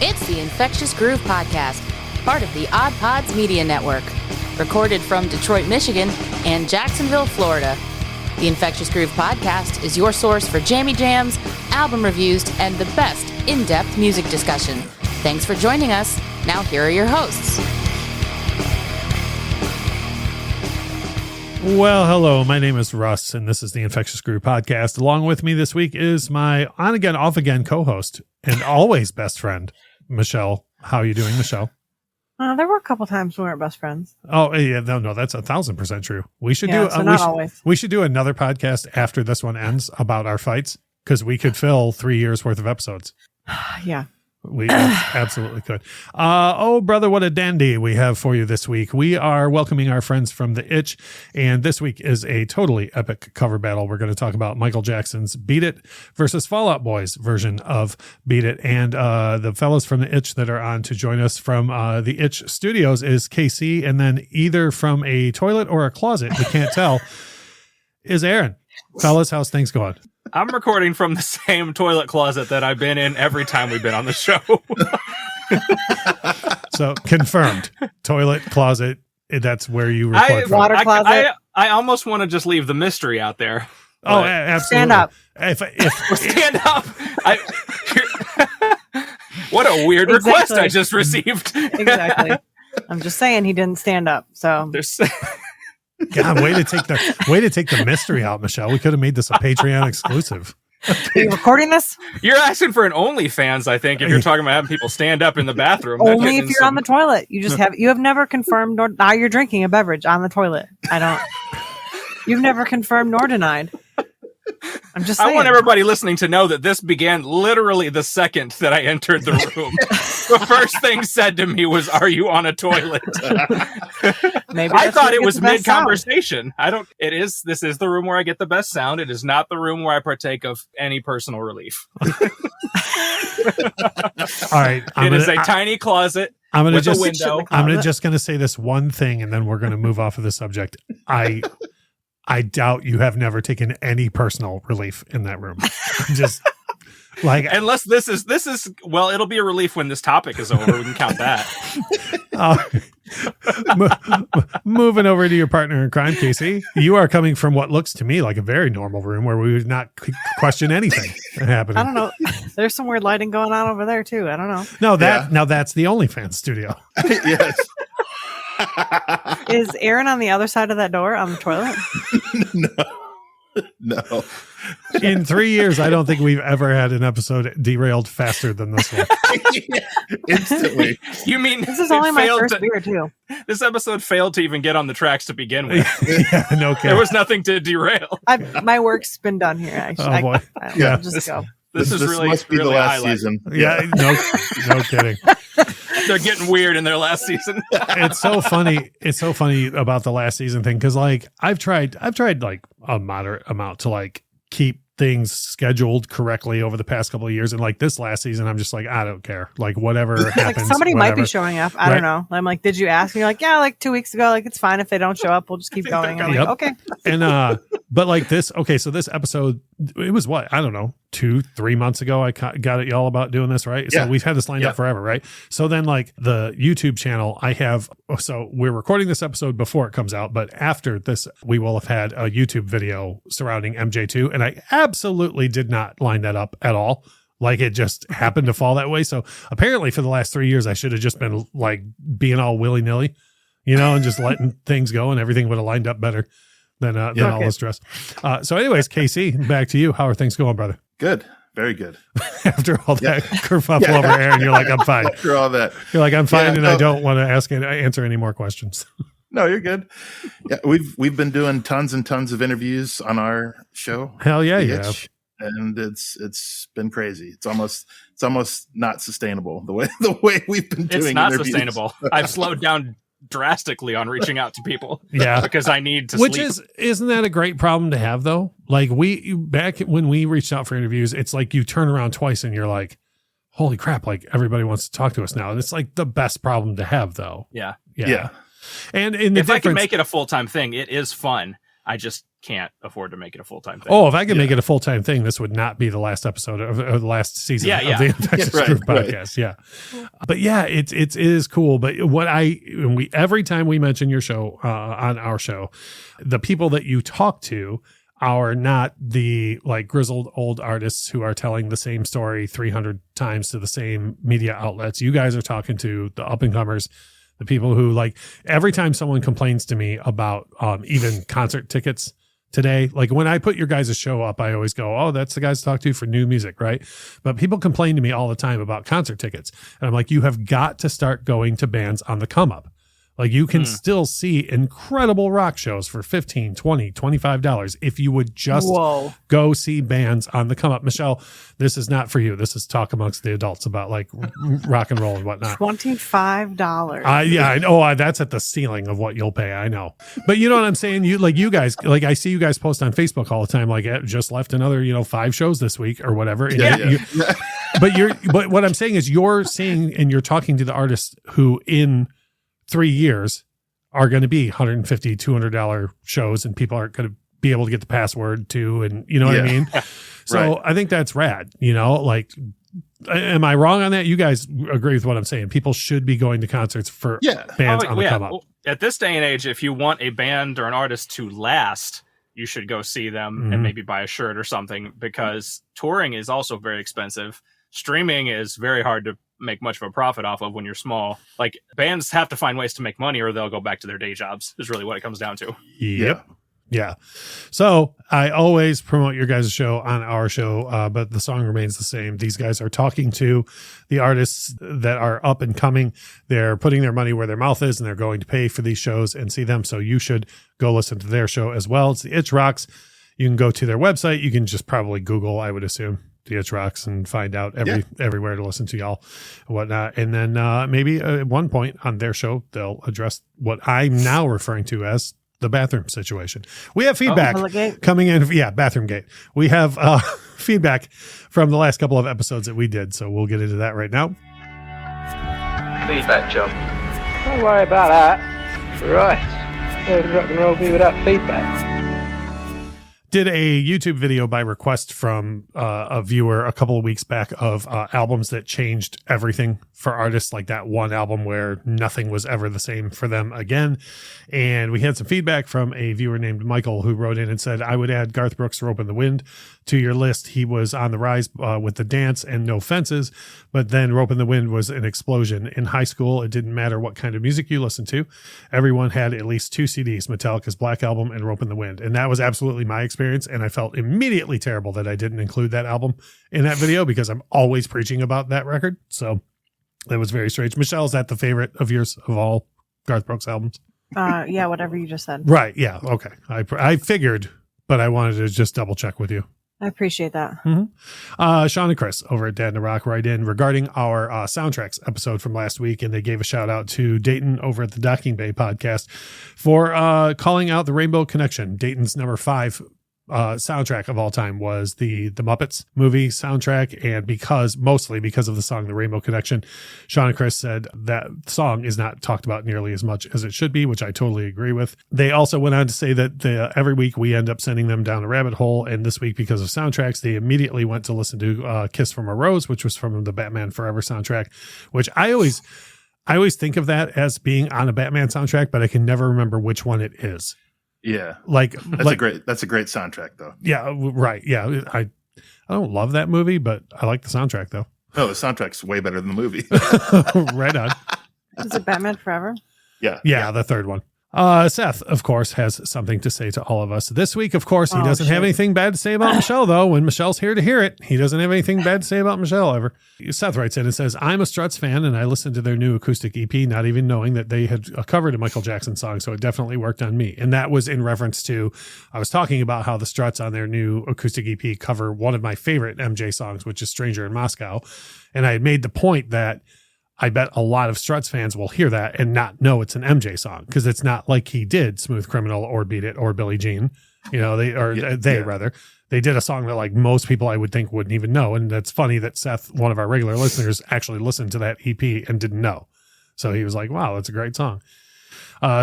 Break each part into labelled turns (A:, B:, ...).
A: It's the Infectious Groove Podcast, part of the Odd Pods Media Network. Recorded from Detroit, Michigan, and Jacksonville, Florida. The Infectious Groove Podcast is your source for jammy jams, album reviews, and the best in-depth music discussion. Thanks for joining us. Now here are your hosts.
B: Well, hello, my name is Russ, and this is the Infectious Groove Podcast. Along with me this week is my on-again, off-again co-host and always best friend, Michelle. How are you doing, Michelle?
C: There were a couple times we weren't best friends.
B: Oh, yeah, no, that's 1,000% true. We should
C: always.
B: We should do another podcast after this one ends about our fights, because we could fill 3 years worth of episodes.
C: Yeah.
B: We absolutely could. Oh, brother, what a dandy we have for you this week. We are welcoming our friends from The Itch, and this week is a totally epic cover battle. We're going to talk about Michael Jackson's Beat It versus Fall Out Boy's version of Beat It. And the fellows from The Itch that are on to join us from The Itch Studios is KC, and then either from a toilet or a closet, we can't tell, is Aaron. Fellas, how's things going?
D: I'm recording from the same toilet closet that I've been in every time we've been on the show.
B: So confirmed. Toilet, closet, that's where you record from.
C: Water closet.
D: I almost want to just leave the mystery out there.
B: Oh, absolutely.
C: Stand up.
D: Stand up. What a weird request I just received.
C: Exactly. I'm just saying he didn't stand up. So
B: God, way to take the mystery out, Michelle. We could have made this a Patreon exclusive.
C: Are you recording this?
D: You're asking for an OnlyFans, I think, if you're talking about having people stand up in the bathroom.
C: Only if you're on the toilet. You have never confirmed nor now you're drinking a beverage on the toilet. You've never confirmed nor denied. I'm just saying.
D: I want everybody listening to know that this began literally the second that I entered the room. The first thing said to me was, "Are you on a toilet?"
C: Maybe
D: I thought it was mid-conversation. This is the room where I get the best sound. It is not the room where I partake of any personal relief.
B: All right.
D: It is a tiny closet with a window.
B: I'm just going to say this one thing, and then we're going to move off of the subject. I doubt you have never taken any personal relief in that room. Just like,
D: unless this is well, it'll be a relief when this topic is over. We can count that.
B: Moving over to your partner in crime, Casey, you are coming from what looks to me like a very normal room where we would not question anything happening.
C: I don't know. There's some weird lighting going on over there too. I don't know.
B: Now that's the OnlyFans studio.
E: Yes.
C: Is Aaron on the other side of that door on the toilet?
E: No.
B: In 3 years, I don't think we've ever had an episode derailed faster than this one.
E: Instantly.
D: You mean
C: this is only my first beer too?
D: This episode failed to even get on the tracks to begin with.
B: Yeah, no kidding.
D: There was nothing to derail.
C: My work's been done here.
B: Oh boy.
C: Yeah. Just go.
D: This is really
E: must be
D: really
E: the last
D: highlight.
E: season.
B: Yeah, no kidding.
D: They're getting weird in their last season.
B: It's so funny. It's so funny about the last season thing, because like I've tried like a moderate amount to like keep things scheduled correctly over the past couple of years, and like this last season, I'm just like, I don't care. Like whatever happens.
C: Like somebody
B: whatever.
C: might be showing up. I don't know. I'm like, did you ask? And you're like, yeah, like 2 weeks ago. Like it's fine if they don't show up. We'll just keep going. I'm like, okay.
B: And but like this, okay. So this episode, it was what, I don't know, 2-3 months ago. I got at y'all about doing this, right? So we've had this lined up forever, right? So then like the YouTube channel, so we're recording this episode before it comes out, but after this, we will have had a YouTube video surrounding MJ2, and I absolutely did not line that up at all. Like it just happened to fall that way. So apparently for the last 3 years, I should have just been like being all willy-nilly, and just letting things go, and everything would have lined up better than all this stress. So anyways, KC, back to you. How are things going, brother?
E: Good. Very good.
B: After all that kerfuffle over Aaron, you're like, I'm fine.
E: After all that.
B: You're like, I'm fine, I don't want to answer any more questions.
E: No, you're good. Yeah, we've been doing tons and tons of interviews on our show.
B: Hell yeah, yeah.
E: And it's been crazy. It's almost not sustainable the way we've been doing.
D: It's not
E: interviews.
D: Sustainable. I've slowed down drastically on reaching out to people.
B: Yeah.
D: Because I need to
B: Which
D: sleep.
B: Isn't that a great problem to have though? Like back when we reached out for interviews, it's like you turn around twice and you're like, holy crap, like everybody wants to talk to us now. And it's like the best problem to have though.
D: Yeah.
B: And in the
D: if I can make it a full-time thing, it is fun. I just can't afford to make it a full-time thing.
B: Oh, if I could make it a full-time thing, this would not be the last episode of the last season of the Infectious Groove Podcast. Yeah. But yeah, it is cool. But every time we mention your show on our show, the people that you talk to are not the like grizzled old artists who are telling the same story 300 times to the same media outlets. You guys are talking to the up and comers, the people who like every time someone complains to me about even concert tickets today, like when I put your guys' show up, I always go, oh, that's the guys to talk to for new music, right? But people complain to me all the time about concert tickets. And I'm like, you have got to start going to bands on the come up. Like you can still see incredible rock shows for $15, $20, $25 if you would just go see bands on the come up. Michelle, this is not for you. This is talk amongst the adults about like rock and roll and whatnot.
C: $25.
B: Yeah, I know. That's at the ceiling of what you'll pay. I know. But you know what I'm saying? You guys, like I see you guys post on Facebook all the time, like just left another, 5 shows this week or whatever. And but what I'm saying is you're seeing and you're talking to the artists who in 3 years are going to be $150, $200 shows and people aren't going to be able to get the password to, and you know what I mean? So I think that's rad, like, am I wrong on that? You guys agree with what I'm saying? People should be going to concerts for bands on the come up.
D: At this day and age, if you want a band or an artist to last, you should go see them and maybe buy a shirt or something, because touring is also very expensive. Streaming is very hard to make much of a profit off of when you're small. Like bands have to find ways to make money or they'll go back to their day jobs is really what it comes down to.
B: Yep. Yeah. So I always promote your guys' show on our show, but the song remains the same. These guys are talking to the artists that are up and coming. They're putting their money where their mouth is and they're going to pay for these shows and see them. So you should go listen to their show as well. It's the Itch Rocks. You can go to their website. You can just probably Google, I would assume, the Itch Rocks and find out everywhere to listen to y'all and whatnot. And then maybe at one point on their show, they'll address what I'm now referring to as the bathroom situation. We have feedback coming in. Yeah, bathroom gate. We have feedback from the last couple of episodes that we did. So we'll get into that right now.
F: Feedback, John. Don't worry about that. Right. There's rock and roll be without feedback.
B: Did a YouTube video by request from a viewer a couple of weeks back of albums that changed everything for artists, like that one album where nothing was ever the same for them again. And we had some feedback from a viewer named Michael who wrote in and said, I would add Garth Brooks' Rope in the Wind to your list. He was on the rise with the dance and No Fences, but then Rope in the Wind was an explosion. In high school, it didn't matter what kind of music you listened to. Everyone had at least 2 CDs, Metallica's Black Album and Rope in the Wind. And that was absolutely my experience. And I felt immediately terrible that I didn't include that album in that video because I'm always preaching about that record. So that was very strange. Michelle, is that the favorite of yours of all Garth Brooks albums?
C: Yeah, whatever you just said.
B: Right. Yeah. Okay. I figured, but I wanted to just double check with you.
C: I appreciate that.
B: Sean and Chris over at Dad and the Rock write in regarding our soundtracks episode from last week, and they gave a shout out to Dayton over at the Docking Bay podcast for calling out the Rainbow Connection. Dayton's number 5 soundtrack of all time was the Muppets movie soundtrack, and mostly because of the song The Rainbow Connection, Sean and Chris said that song is not talked about nearly as much as it should be, which I totally agree with. They also went on to say that every week we end up sending them down a rabbit hole, and this week, because of soundtracks, they immediately went to listen to Kiss from a Rose, which was from the Batman Forever soundtrack, which I always think of that as being on a Batman soundtrack, but I can never remember which one it is.
E: Yeah.
B: That's
E: a great soundtrack though.
B: Yeah. Right. Yeah. I don't love that movie, but I like the soundtrack though.
E: Oh, the soundtrack's way better than the movie.
B: Right on.
C: Is it Batman Forever?
B: Yeah. The third one. Seth, of course, has something to say to all of us this week. Of course, he doesn't have anything bad to say about Michelle, though. When Michelle's here to hear it, he doesn't have anything bad to say about Michelle ever. Seth writes in and says, I'm a Struts fan, and I listened to their new acoustic EP, not even knowing that they had covered a Michael Jackson song, so it definitely worked on me. And that was in reference to, I was talking about how the Struts on their new acoustic EP cover one of my favorite MJ songs, which is Stranger in Moscow. And I had made the point that I bet a lot of Struts fans will hear that and not know it's an MJ song, because it's not like he did Smooth Criminal or Beat It or Billie Jean. They did a song that like most people I would think wouldn't even know. And that's funny that Seth, one of our regular listeners, actually listened to that EP and didn't know. So he was like, wow, that's a great song.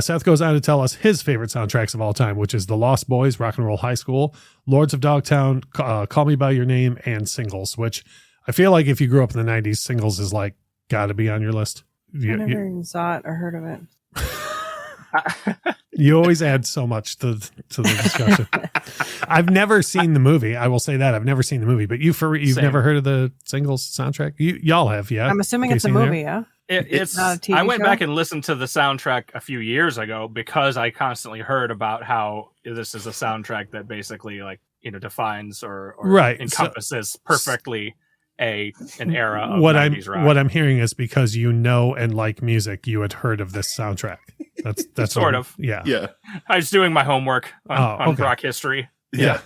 B: Seth goes on to tell us his favorite soundtracks of all time, which is The Lost Boys, Rock and Roll High School, Lords of Dogtown, Call Me By Your Name, and Singles, which I feel like if you grew up in the 90s, Singles is like got to be on your list.
C: I never even saw it or heard of it.
B: You always add so much to the discussion. I've never seen the movie. I will say that I've never seen the movie, but you've never heard of the Singles soundtrack? Y'all have, yeah?
C: I'm assuming it's a movie, yeah.
D: It's
C: not a TV
D: I went
C: show?
D: back and listened to the soundtrack a few years ago because I constantly heard about how this is a soundtrack that basically defines or
B: right.
D: encompasses perfectly an era of
B: what
D: 90s rock.
B: What I'm hearing is because you know and like music, you had heard of this soundtrack. That's
D: sort of.
B: Yeah.
E: Yeah.
D: I was doing my homework on
B: okay.
D: rock history.
E: Yeah.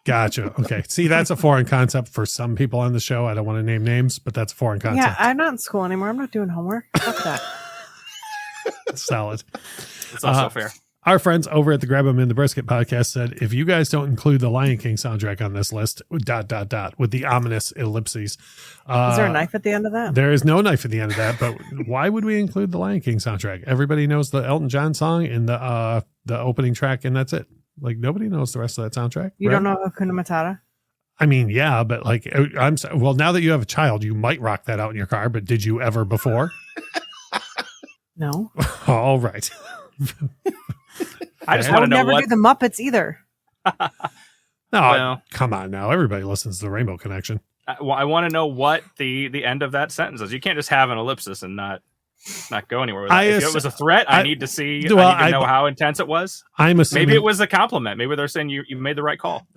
B: Gotcha. Okay. See, that's a foreign concept for some people on the show. I don't want to name names, but that's a foreign concept.
C: Yeah, I'm not in school anymore. I'm not doing homework. Fuck that.
B: Solid.
D: It's also fair.
B: Our friends over at the Grab 'em in the Brisket podcast said, if you guys don't include the Lion King soundtrack on this list, ... with the ominous ellipses.
C: Is there a knife at the end of that?
B: There is no knife at the end of that, but why would we include the Lion King soundtrack? Everybody knows the Elton John song in the opening track, and that's it. Like, nobody knows the rest of that soundtrack.
C: You
B: right?
C: don't know Hakuna Matata?
B: I mean, yeah, but now that you have a child, you might rock that out in your car, but did you ever before?
C: No.
B: All right.
D: I just
C: I
D: want to
C: would
D: know
C: never
D: what
C: do the Muppets either.
B: Come on now. Everybody listens to the Rainbow Connection.
D: I want to know what the end of that sentence is. You can't just have an ellipsis and not go anywhere with it. If it was a threat, I need to see.
B: Well,
D: I need to know how intense it was.
B: I'm assuming
D: maybe it was a compliment. Maybe they're saying you made the right call.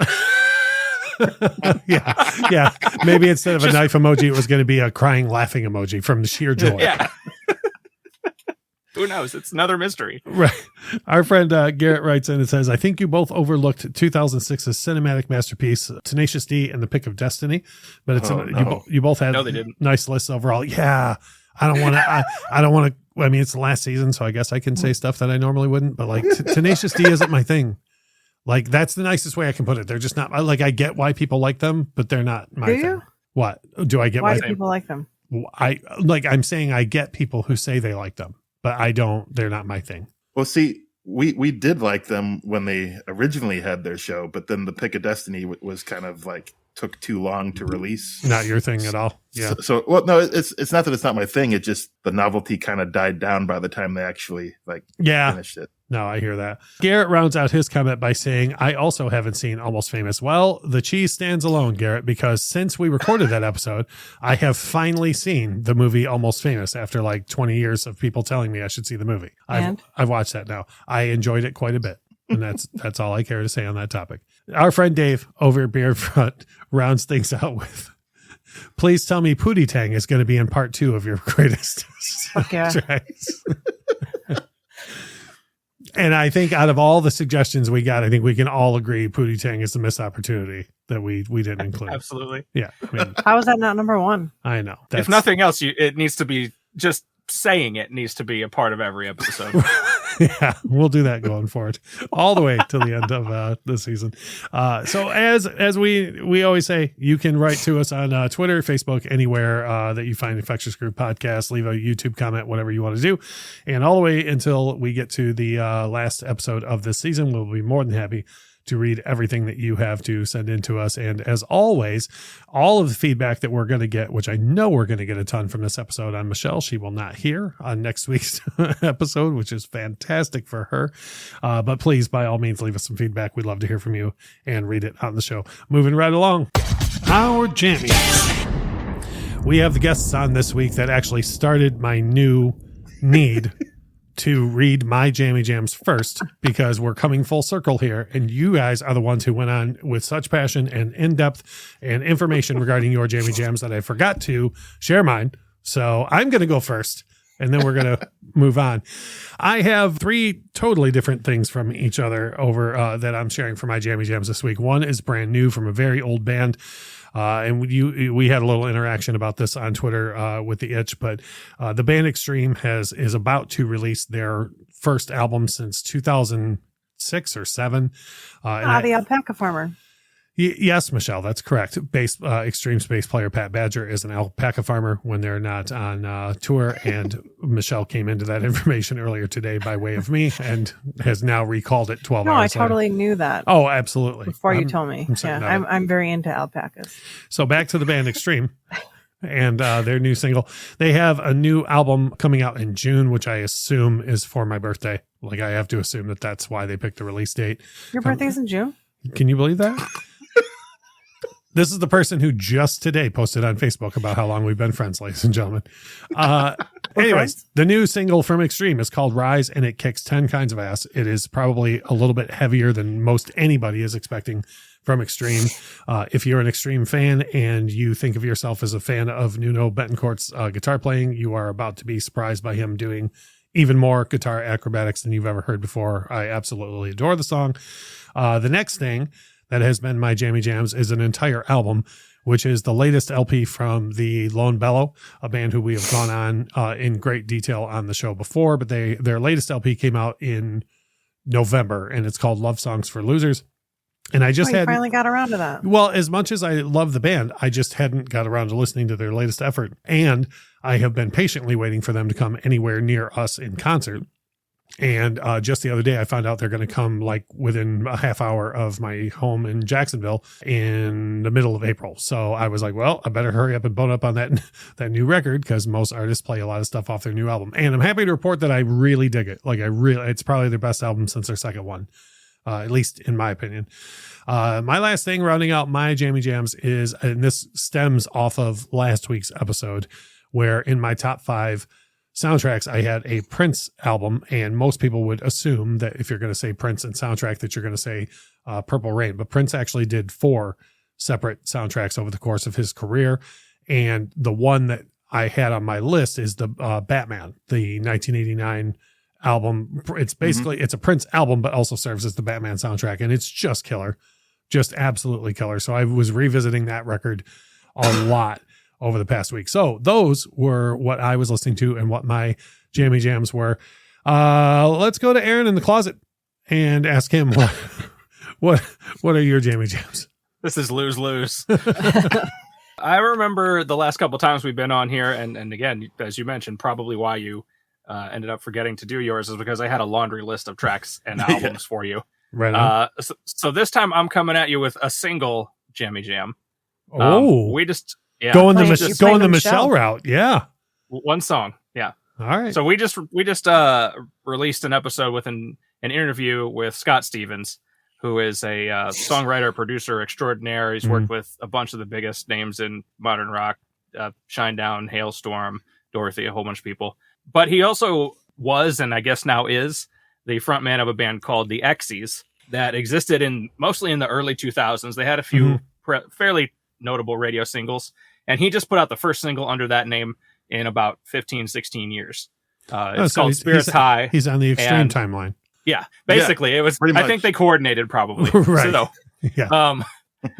B: yeah. Maybe instead of a knife emoji, it was going to be a crying, laughing emoji from sheer joy.
D: Yeah. Who knows? It's another mystery.
B: Right. Our friend Garrett writes in and says, I think you both overlooked 2006's cinematic masterpiece, Tenacious D and the Pick of Destiny, but it's you both had nice lists overall. Yeah. I don't want to, I mean, it's the last season, so I guess I can say stuff that I normally wouldn't, but like Tenacious D isn't my thing. Like, that's the nicest way I can put it. They're just not, like, I get why people like them, but they're not my thing. What? Do I get
C: why do people like them?
B: I'm saying I get people who say they like them, but they're not my thing.
E: Well, see, we did like them when they originally had their show, but then the Pick of Destiny was kind of like took too long to release.
B: Not your thing at all. Yeah.
E: So well, no, it's not that it's not my thing. It just the novelty kind of died down by the time they actually finished it.
B: No, I hear that. Garrett rounds out his comment by saying, I also haven't seen Almost Famous. Well, the cheese stands alone, Garrett, because since we recorded that episode, I have finally seen the movie Almost Famous after like 20 years of people telling me I should see the movie. I've watched that now. I enjoyed it quite a bit. And that's all I care to say on that topic. Our friend Dave over at Beardfront rounds things out with, please tell me Pootie Tang is going to be in part 2 of your greatest tracks. And I think out of all the suggestions we got, I think we can all agree Pootie Tang is the missed opportunity that we didn't include.
D: Absolutely.
B: Yeah. I mean,
C: how is that not number 1?
B: I know.
D: If nothing else, it needs to be just saying it needs to be a part of every episode.
B: Yeah, we'll do that going forward all the way till the end of the season. So as we always say, you can write to us on Twitter, Facebook, anywhere that you find Infectious Groove Podcast. Leave a YouTube comment, whatever you want to do. And all the way until we get to the last episode of this season, we'll be more than happy to read everything that you have to send in to us. And as always, all of the feedback that we're going to get, which I know we're going to get a ton from this episode on Michelle. She will not hear on next week's episode, which is fantastic for her. But please, by all means, leave us some feedback. We'd love to hear from you and read it on the show. Moving right along. Our jammies. We have the guests on this week that actually started my new need to read my Jammy Jams first, because we're coming full circle here. And you guys are the ones who went on with such passion and in-depth and information regarding your Jammy Jams that I forgot to share mine. So I'm going to go first, and then we're going to move on. I have 3 totally different things from each other over that I'm sharing for my Jammy Jams this week. One is brand new from a very old band. And we had a little interaction about this on Twitter with the Itch, but the band Extreme is about to release their first album since 2006 or 7.
C: The Alpaca Farmer.
B: Yes, Michelle, that's correct. Extreme Space Player Pat Badger is an alpaca farmer when they're not on tour, and Michelle came into that information earlier today by way of me and has now recalled it 12 hours
C: I totally knew that.
B: Oh, absolutely.
C: Before you told me. I'm very into alpacas.
B: So back to the band Extreme and their new single. They have a new album coming out in June, which I assume is for my birthday. Like, I have to assume that that's why they picked the release date.
C: Your birthday's in June?
B: Can you believe that? This is the person who just today posted on Facebook about how long we've been friends, ladies and gentlemen. Anyways, the new single from Extreme is called Rise, and it kicks 10 kinds of ass. It is probably a little bit heavier than most anybody is expecting from Extreme. If you're an Extreme fan and you think of yourself as a fan of Nuno Betancourt's guitar playing, you are about to be surprised by him doing even more guitar acrobatics than you've ever heard before. I absolutely adore the song. The next thing that has been my Jammy Jams is an entire album, which is the latest LP from the Lone Bellow, a band who we have gone on in great detail on the show before, but their latest LP came out in November, and it's called Love Songs for Losers. And I just
C: finally got around to that.
B: Well, as much as I love the band, I just hadn't got around to listening to their latest effort. And I have been patiently waiting for them to come anywhere near us in concert. And just the other day, I found out they're going to come like within a half hour of my home in Jacksonville in the middle of April. So I was like, well, I better hurry up and bone up on that new record, because most artists play a lot of stuff off their new album. And I'm happy to report that I really dig it. Like, it's probably their best album since their second one, at least in my opinion. My last thing rounding out my Jammy Jams is, and this stems off of last week's episode, where in my top 5 soundtracks, I had a Prince album, and most people would assume that if you're going to say Prince and soundtrack, that you're going to say Purple Rain. But Prince actually did 4 separate soundtracks over the course of his career. And the one that I had on my list is the Batman, the 1989 album. It's basically, it's a Prince album, but also serves as the Batman soundtrack. And it's just killer, just absolutely killer. So I was revisiting that record a lot over the past week. So those were what I was listening to and what my Jammy Jams were. Let's go to Aaron in the closet and ask him what are your Jammy Jams?
D: This is lose-lose. I remember the last couple times we've been on here, and again, as you mentioned, probably why you ended up forgetting to do yours is because I had a laundry list of tracks and albums for you.
B: Right on.
D: So this time I'm coming at you with a single Jammy Jam.
B: Yeah, going the Michelle route. Yeah.
D: One song. Yeah.
B: All right.
D: So we just released an episode with an interview with Scott Stevens, who is a songwriter, producer extraordinaire. He's worked with a bunch of the biggest names in modern rock, Shinedown, Hailstorm, Dorothy, a whole bunch of people. But he also was, and I guess now is, the frontman of a band called the X's that existed mostly in the early 2000s. They had a few fairly notable radio singles, and he just put out the first single under that name in about 15, 16 years. It's called Spirits High.
B: He's on the Extreme timeline.
D: Yeah, basically it was, I think they coordinated probably.
B: Right.
D: So,
B: yeah.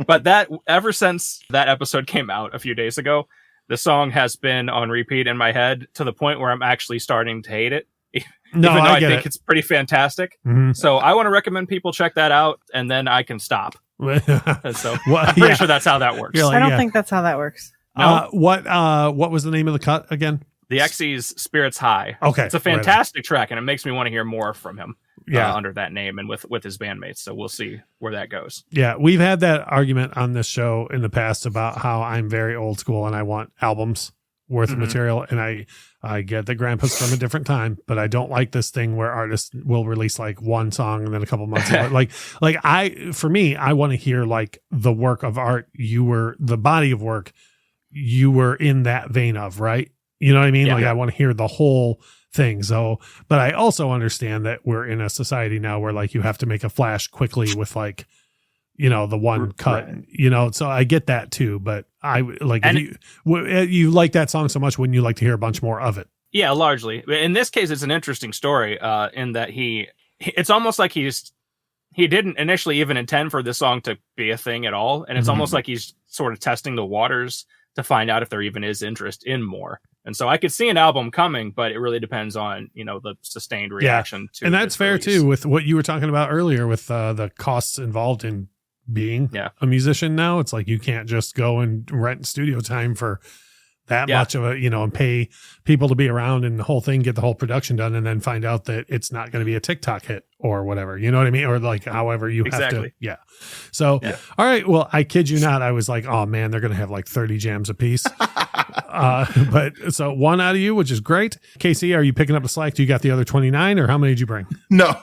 D: But that, ever since that episode came out a few days ago, the song has been on repeat in my head to the point where I'm actually starting to hate it. Even though I think it's pretty fantastic. So I want to recommend people check that out, and then I can stop. So I'm pretty sure that's how that works.
C: I don't think that's how that works.
D: No?
B: What was the name of the cut again?
D: The X's Spirits High.
B: Okay.
D: It's a fantastic track, and it makes me want to hear more from him under that name and with his bandmates. So we'll see where that goes.
B: Yeah, we've had that argument on this show in the past about how I'm very old school and I want albums worth of material. And I get that Grandpa's from a different time, but I don't like this thing where artists will release like one song and then a couple months later. For me, I want to hear like the work of art the body of work you were in that vein of, right? You know what I mean? I want to hear the whole thing. So, but I also understand that we're in a society now where like you have to make a flash quickly with like, the one cut, so I get that too, but I like, you like that song so much, wouldn't you like to hear a bunch more of it?
D: Yeah, largely. In this case, it's an interesting story in that it's almost like he didn't initially even intend for this song to be a thing at all. And it's almost like he's sort of testing the waters to find out if there even is interest in more. And so I could see an album coming, but it really depends on, the sustained reaction to it.
B: And that's fair too, with what you were talking about earlier with the costs involved in being a musician now. It's like you can't just go and rent studio time for that much of a, and pay people to be around and the whole thing, get the whole production done, and then find out that it's not going to be a TikTok hit or whatever. You know what I mean? Or like however you have to. Yeah. So, all right. Well, I kid you not. I was like, oh man, they're going to have like 30 jams a piece. But so one out of you, which is great. Casey, are you picking up the slack? Do you got the other 29 or how many did you bring?
E: No,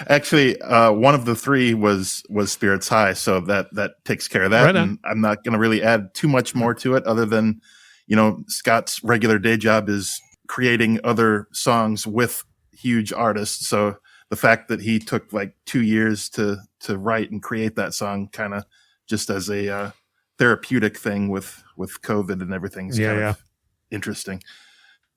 E: actually, one of the three was Spirits High. So that takes care of that. Right, and I'm not going to really add too much more to it other than, Scott's regular day job is creating other songs with huge artists. So the fact that he took like 2 years to write and create that song kind of just as a therapeutic thing with COVID and everything is kind of interesting.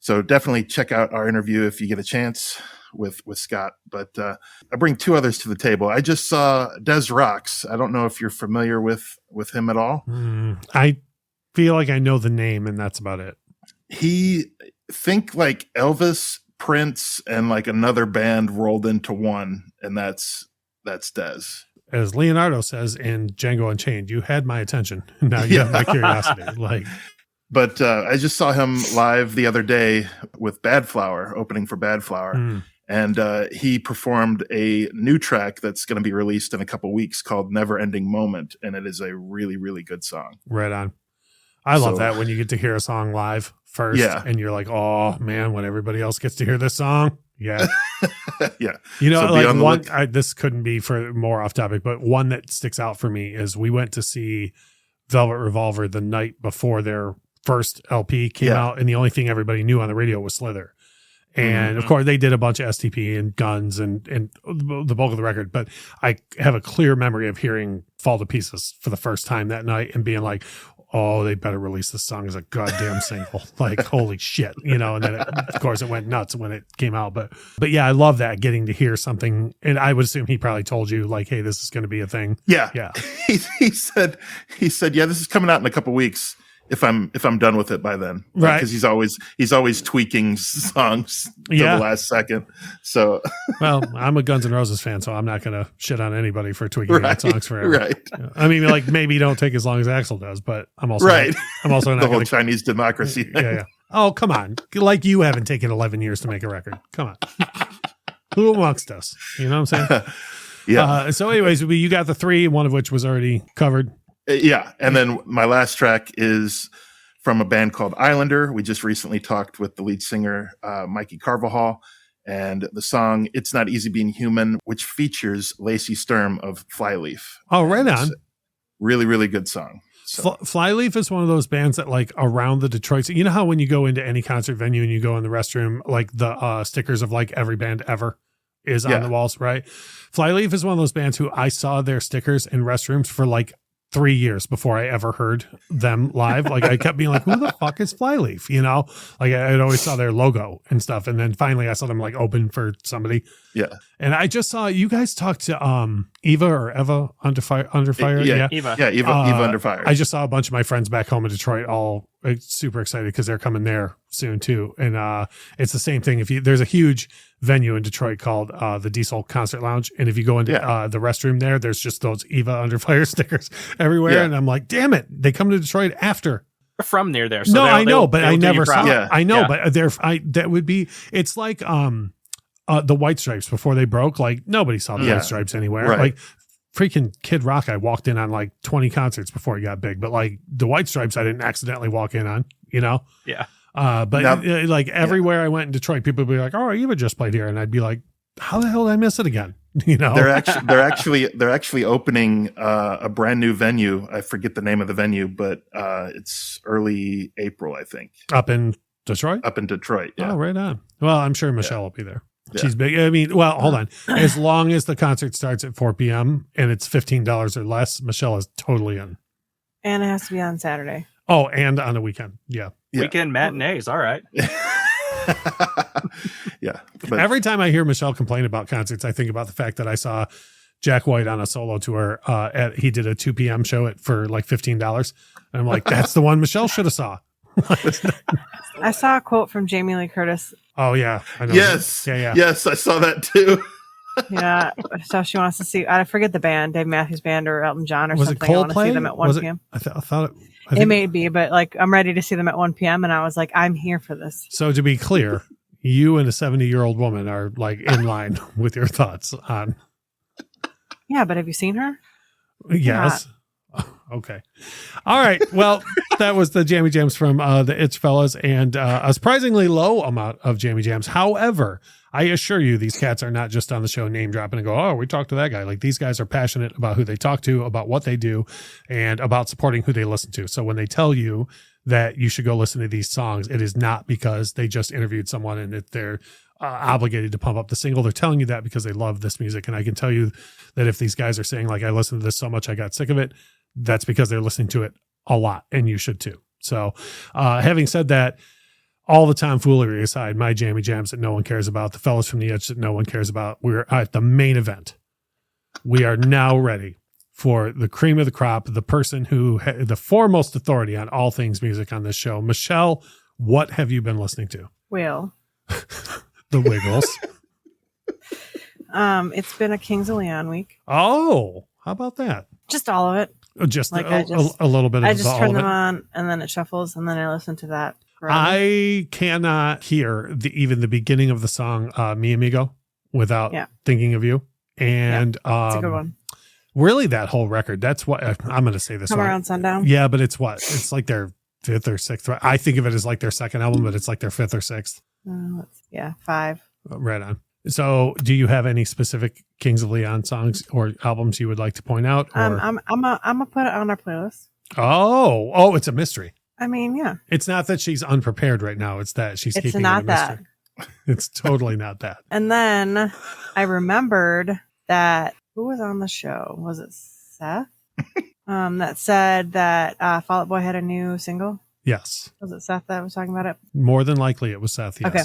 E: So definitely check out our interview if you get a chance with Scott. But I bring two others to the table. I just saw Des Rocks. I don't know if you're familiar with him at all.
B: I feel like I know the name and that's about it.
E: He think like Elvis, Prince, and like another band rolled into one, and that's Des.
B: As Leonardo says in Django Unchained, you had my attention. Now you have my curiosity.
E: But I just saw him live the other day with Bad Flower, opening for Bad Flower. And he performed a new track that's going to be released in a couple weeks called Never Ending Moment. And it is a really, really good song.
B: Right on. I love that when you get to hear a song live first and you're like, oh man, when everybody else gets to hear this song. Yeah.
E: Yeah.
B: So this couldn't be for more off topic, but one that sticks out for me is we went to see Velvet Revolver the night before their first LP came out. And the only thing everybody knew on the radio was Slither. And of course they did a bunch of STP and Guns and the bulk of the record, but I have a clear memory of hearing Fall to Pieces for the first time that night and being like, oh, they better release this song as a goddamn single. Like, holy shit, and then of course it went nuts when it came out. But yeah, I love that, getting to hear something. And I would assume he probably told you like, hey, this is going to be a thing.
E: Yeah. Yeah. He said, yeah, this is coming out in a couple weeks. If I'm done with it by then,
B: right?
E: Because he's always tweaking songs to the last second. So,
B: well, I'm a Guns N' Roses fan, so I'm not going to shit on anybody for tweaking songs forever.
E: Right.
B: I mean, like maybe don't take as long as Axl does, but I'm also not
E: the whole Chinese democracy.
B: Yeah. Oh, come on! Like you haven't taken 11 years to make a record. Come on, who amongst us? You know what I'm saying?
E: Yeah.
B: So, anyways, you got the three, one of which was already covered.
E: Yeah. And then my last track is from a band called Islander. We just recently talked with the lead singer, Mikey Carvajal, and the song It's Not Easy Being Human, which features Lacey Sturm of Flyleaf.
B: Oh, right on.
E: Really, really good song. So.
B: Flyleaf is one of those bands that like around the Detroit, you know how when you go into any concert venue and you go in the restroom, like the stickers of like every band ever is on the walls, right? Flyleaf is one of those bands who I saw their stickers in restrooms for like 3 years before I ever heard them live. Like I kept being like, who the fuck is Flyleaf? Like I'd always saw their logo and stuff. And then finally I saw them like open for somebody.
E: Yeah.
B: And I just saw you guys talk to Eva Under Fire.
E: Yeah. Eva Under Fire.
B: I just saw a bunch of my friends back home in Detroit all super excited because they're coming there soon too. And it's the same thing. There's a huge venue in Detroit called the Diesel Concert Lounge, and if you go into the restroom there's just those Eva Under Fire stickers everywhere. And I'm like, damn it, they come to Detroit after.
D: They're from near there. So
B: no, I know, but I never saw it. I know, but that would be, it's like the White Stripes before they broke. Like nobody saw the White Stripes anywhere.
E: Right.
B: Like freaking Kid Rock, I walked in on like 20 concerts before he got big, but like the White Stripes I didn't accidentally walk in on,
D: Yeah.
B: But like everywhere I went in Detroit, people would be like, "Oh, Eva just played here," and I'd be like, "How the hell did I miss it again?"
E: They're actually opening a brand new venue. I forget the name of the venue, but it's early April, I think.
B: Up in Detroit.
E: Yeah.
B: Oh, right on. Well, I'm sure Michelle will be there. Yeah. She's big. I mean, well, hold on. As long as the concert starts at 4 p.m. and it's $15 or less, Michelle is totally in.
C: And it has to be on Saturday.
B: Oh, and on a weekend. Yeah.
D: Weekend matinees. All right.
E: Yeah.
B: But every time I hear Michelle complain about concerts, I think about the fact that I saw Jack White on a solo tour. He did a 2 p.m. show for like $15. And I'm like, that's the one Michelle should have saw.
C: I saw a quote from Jamie Lee Curtis.
B: Oh, yeah. I know.
E: Yes.
B: Yeah.
E: Yes, I saw that too.
C: Yeah. So she wants to see, I forget the band, Dave Matthews Band or Elton John or
B: Was
C: something.
B: it
C: I want to see
B: Coldplay?
C: them at 1 p.m.
B: I thought
C: it may be, but like I'm ready to see them at 1 p.m. and I was like, I'm here for this.
B: So to be clear, you and a 70-year-old woman are like in line with your thoughts on.
C: Yeah, but have you seen her?
B: Yes. Okay. All right. Well, that was the Jammy Jams from the It's Fellas, and a surprisingly low amount of Jammy Jams. However, I assure you, these cats are not just on the show name dropping and go, oh, we talked to that guy. Like, these guys are passionate about who they talk to, about what they do, and about supporting who they listen to. So when they tell you that you should go listen to these songs, it is not because they just interviewed someone and that they're obligated to pump up the single. They're telling you that because they love this music. And I can tell you that if these guys are saying, like, I listened to this so much I got sick of it, that's because they're listening to it a lot, and you should too. So having said that, all the tomfoolery aside, my Jammy Jams that no one cares about, the fellas from the Edge that no one cares about, we're at the main event. We are now ready for the cream of the crop, the person who the foremost authority on all things music on this show. Michelle, what have you been listening to?
C: Will.
B: The Wiggles.
C: It's been a Kings of Leon week.
B: Oh, how about that?
C: Just all of it.
B: Just
C: like
B: a little bit of
C: I just
B: all
C: turn
B: of
C: them
B: it.
C: on and then it shuffles and then I listen to that. Forever.
B: I cannot hear even the beginning of the song Mi Amigo without thinking of you. And
C: it's a good one.
B: Really, that whole record, that's what I'm going to say this
C: Come
B: one.
C: Around Sundown.
B: Yeah, but it's what? It's like their fifth or sixth. I think of it as like their second album, but it's like their fifth or sixth.
C: 5.
B: Right on. So do you have any specific Kings of Leon songs or albums you would like to point out? Or?
C: I'm gonna put it on our playlist.
B: Oh, it's a mystery.
C: I mean, yeah.
B: It's not that she's unprepared right now. It's that she's keeping
C: not
B: it a mystery.
C: that.
B: It's totally not that.
C: And then I remembered that who was on the show? Was it Seth? That said that Fall Out Boy had a new single.
B: Yes.
C: Was it Seth that was talking about it?
B: More than likely, it was Seth. Yes.
C: Okay.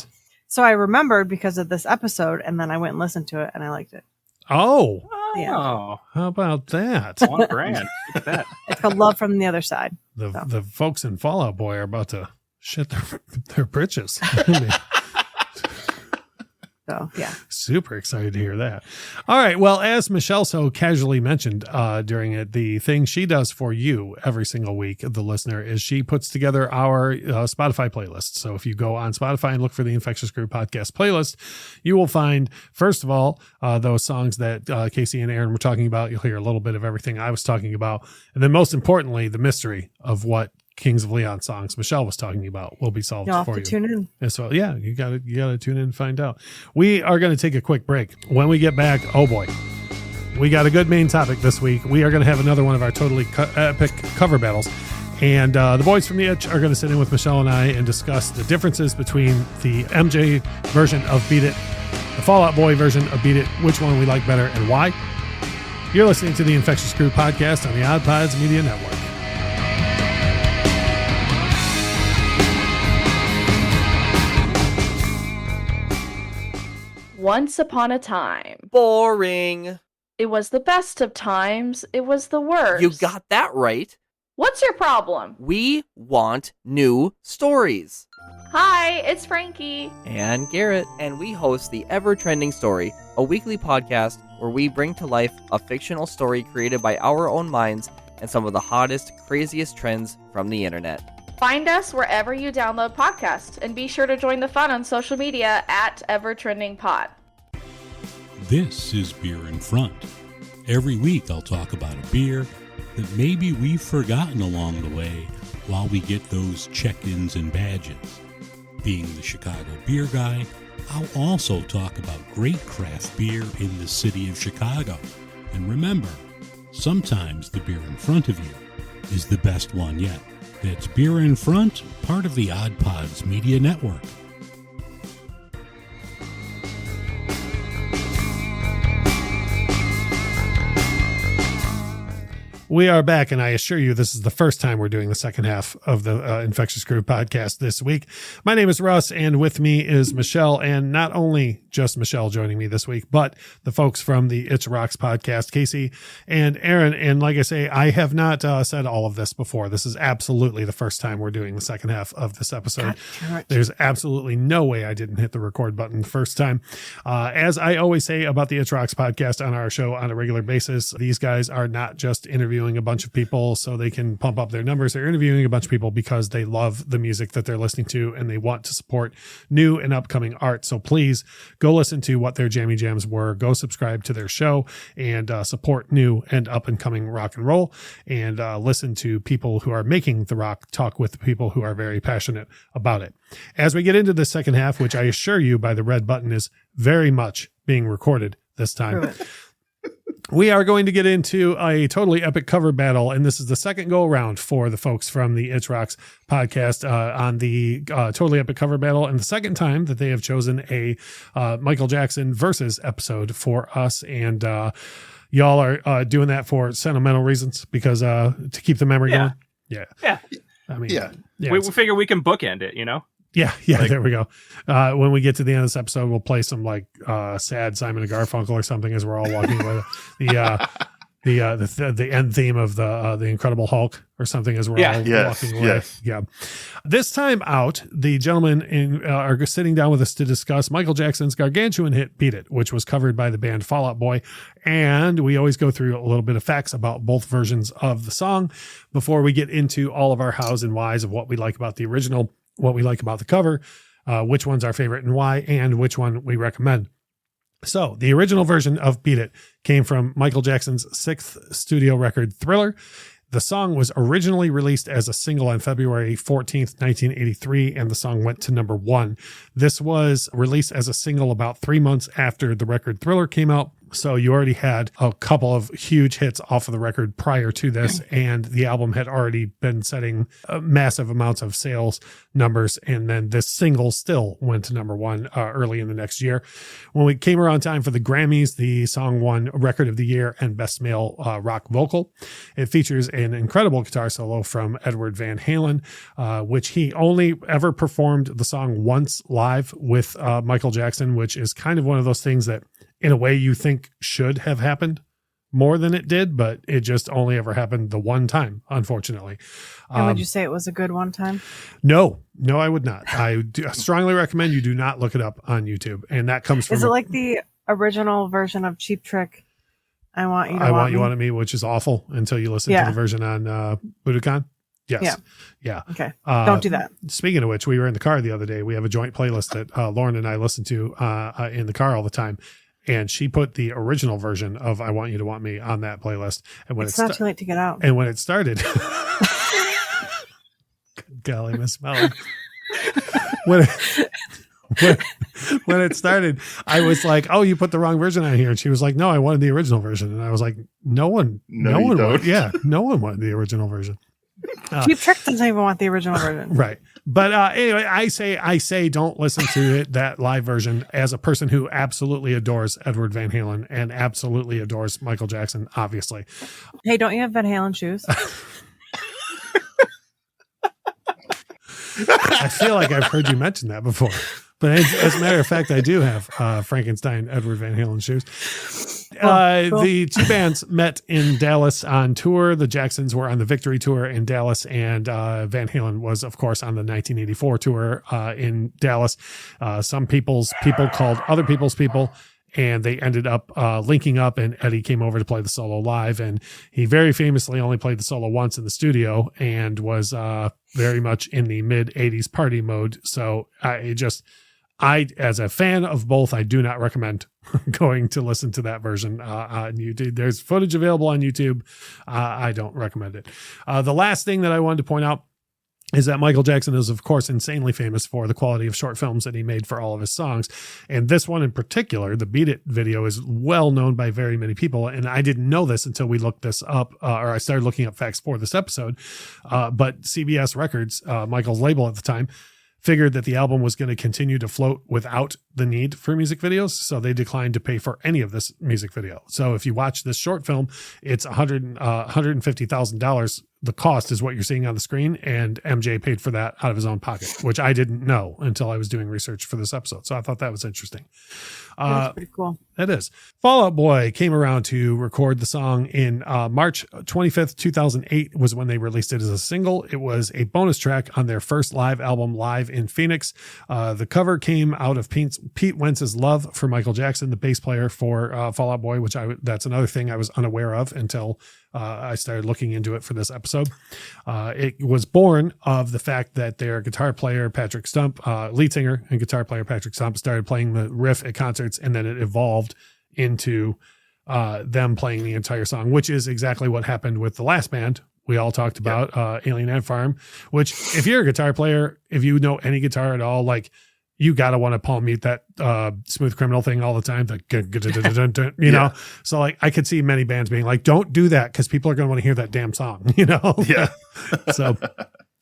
C: So I remembered because of this episode, and then I went and listened to it, and I liked it.
B: Oh.
C: Yeah.
B: How about that?
D: On brand. Look at that.
C: It's called Love from the Other Side.
B: The folks in Fall Out Boy are about to shit their britches.
C: So, yeah.
B: Super excited to hear that. All right. Well, as Michelle so casually mentioned during it, the thing she does for you every single week, the listener, is she puts together our Spotify playlist. So if you go on Spotify and look for the Infectious Groove Podcast playlist, you will find, first of all, those songs that Casey and Aaron were talking about. You'll hear a little bit of everything I was talking about. And then most importantly, the mystery of what Kings of Leon songs Michelle was talking about will be solved
C: You'll
B: for
C: have
B: you.
C: to tune in.
B: And so, yeah, you gotta tune in and find out. We are going to take a quick break. When we get back, oh boy, we got a good main topic this week. We are going to have another one of our totally epic cover battles. And the boys from the Itch are going to sit in with Michelle and I and discuss the differences between the MJ version of Beat It, the Fall Out Boy version of Beat It, which one we like better and why. You're listening to the Infectious Groove Podcast on the Odd Pods Media Network.
G: Once upon a time.
H: Boring.
G: It was the best of times. It was the worst.
H: You got that right.
G: What's your problem?
H: We want new stories.
G: Hi, it's Frankie.
H: And Garrett. And we host the Ever Trending Story, a weekly podcast where we bring to life a fictional story created by our own minds and some of the hottest, craziest trends from the internet.
G: Find us wherever you download podcasts, and be sure to join the fun on social media at EverTrendingPod.
I: This is Beer in Front. Every week I'll talk about a beer that maybe we've forgotten along the way while we get those check-ins and badges. Being the Chicago beer guy, I'll also talk about great craft beer in the city of Chicago. And remember, sometimes the beer in front of you is the best one yet. That's Beer in Front, part of the Odd Pods Media Network.
B: We are back, and I assure you this is the first time we're doing the second half of the Infectious Groove podcast this week. My name is Russ, and with me is Michelle, and not only just Michelle joining me this week, but the folks from the It's Rocks podcast, Casey and Aaron. And like I say, I have not said all of this before. This is absolutely the first time we're doing the second half of this episode. There's absolutely no way I didn't hit the record button the first time. As I always say about the It's Rocks podcast on our show on a regular basis, these guys are not just interviewing a bunch of people so they can pump up their numbers. They're interviewing a bunch of people because they love the music that they're listening to and they want to support new and upcoming art. So please go listen to what their jammy jams were. Go subscribe to their show and support new and up and coming rock and roll, and listen to people who are making the rock talk with people who are very passionate about it. As we get into the second half, which I assure you by the red button is very much being recorded this time, we are going to get into a totally epic cover battle, and this is the second go around for the folks from the It's Rocks podcast on the totally epic cover battle, and the second time that they have chosen a Michael Jackson versus episode for us. And y'all are doing that for sentimental reasons because to keep the memory going. Yeah. I mean,
D: we figure we can bookend it, you know?
B: Yeah, there we go. When we get to the end of this episode, we'll play some like sad Simon and Garfunkel or something as we're all walking away. The end theme of the Incredible Hulk or something as we're all walking away.
E: Yes.
B: Yeah. This time out, the gentlemen are sitting down with us to discuss Michael Jackson's gargantuan hit "Beat It," which was covered by the band Fall Out Boy. And we always go through a little bit of facts about both versions of the song before we get into all of our hows and whys of what we like about the original, what we like about the cover, which one's our favorite and why, and which one we recommend. So the original version of "Beat It" came from Michael Jackson's sixth studio record, Thriller. The song was originally released as a single on February 14th, 1983, and the song went to number 1. This was released as a single about 3 months after the record Thriller came out. So you already had a couple of huge hits off of the record prior to this, and the album had already been setting massive amounts of sales numbers. And then this single still went to number 1 early in the next year. When we came around time for the Grammys, the song won Record of the Year and Best Male Rock Vocal. It features an incredible guitar solo from Edward Van Halen, which he only ever performed the song once live with Michael Jackson, which is kind of one of those things that in a way you think should have happened more than it did, but it just only ever happened the one time, unfortunately.
C: And would you say it was a good one time?
B: No, I would not. I strongly recommend you do not look it up on YouTube. And that comes from...
C: Is it like the original version of Cheap Trick? I Want You to
B: Want Me, which is awful until you listen to the version on Budokan. Yes. Yeah.
C: Okay. Don't do that.
B: Speaking of which, we were in the car the other day. We have a joint playlist that Lauren and I listen to in the car all the time. And she put the original version of "I Want You to Want Me" on that playlist. And when
C: it's not too late to get out.
B: And when it started, golly, Miss Melon. When it started, I was like, "Oh, you put the wrong version on here." And she was like, "No, I wanted the original version." And I was like, "No one wanted the original version."
C: Cheap Trick doesn't even want the original version.
B: Right. But anyway, I say don't listen to that live version as a person who absolutely adores Edward Van Halen and absolutely adores Michael Jackson, obviously.
C: Hey, don't you have Van Halen shoes?
B: I feel like I've heard you mention that before. But as a matter of fact, I do have Frankenstein Edward Van Halen shoes. Cool. The two bands met in Dallas on tour. The Jacksons were on the Victory Tour in Dallas, and Van Halen was, of course, on the 1984 tour in Dallas. Some people's people called other people's people, and they ended up linking up, and Eddie came over to play the solo live, and he very famously only played the solo once in the studio and was very much in the mid-'80s party mode. So I, as a fan of both, I do not recommend going to listen to that version on YouTube. There's footage available on YouTube. I don't recommend it. The last thing that I wanted to point out is that Michael Jackson is, of course, insanely famous for the quality of short films that he made for all of his songs. And this one in particular, the Beat It video, is well known by very many people. And I didn't know this until we looked this up, or I started looking up facts for this episode. But CBS Records, Michael's label at the time, figured that the album was going to continue to float without the need for music videos. So they declined to pay for any of this music video. So if you watch this short film, it's $150,000. The cost is what you're seeing on the screen. And MJ paid for that out of his own pocket, which I didn't know until I was doing research for this episode. So I thought that was interesting.
C: That's pretty cool.
B: It is. Fall Out Boy came around to record the song in March 25th, 2008 was when they released it as a single. It was a bonus track on their first live album, Live in Phoenix. The cover came out of Pete Wentz's love for Michael Jackson, the bass player for Fall Out Boy, which that's another thing I was unaware of until I started looking into it for this episode. It was born of the fact that their guitar player, Patrick Stump, lead singer and guitar player Patrick Stump, started playing the riff at concerts, and then it evolved into them playing the entire song, which is exactly what happened with the last band we all talked about, Alien Ant Farm, which if you're a guitar player, if you know any guitar at all, like you got to want to palm mute that Smooth Criminal thing all the time. You know? So like I could see many bands being like, don't do that because people are going to want to hear that damn song, you know?
E: Yeah.
B: So,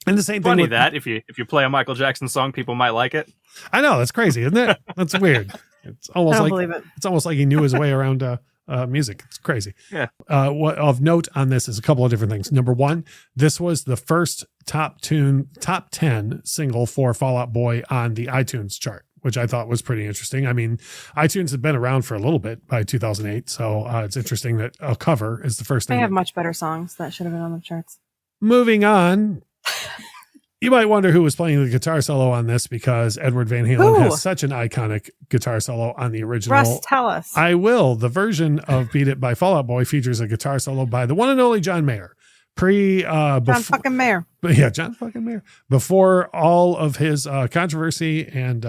B: and the same
D: Funny
B: thing.
D: That if you play a Michael Jackson song, people might like it.
B: I know, that's crazy, isn't it? That's weird. It's almost it's almost like he knew his way around music. It's crazy.
D: Yeah.
B: What of note on this is a couple of different things. Number one, this was the first top 10 single for Fall Out Boy on the iTunes chart, which I thought was pretty interesting. I mean, iTunes had been around for a little bit by 2008, so it's interesting that a cover is the first thing.
C: They have much better songs that should have been on the charts.
B: Moving on. You might wonder who was playing the guitar solo on this because Edward Van Halen has such an iconic guitar solo on the original.
C: Russ, tell us.
B: I will. The version of Beat It by Fall Out Boy features a guitar solo by the one and only John Mayer.
C: John fucking Mayer.
B: Yeah, John fucking Mayer. Before all of his controversy and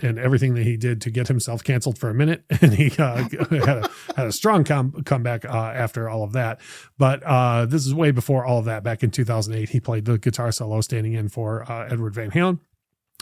B: everything that he did to get himself canceled for a minute, and he had a strong comeback after all of that. But this is way before all of that. Back in 2008, he played the guitar solo standing in for Edward Van Halen.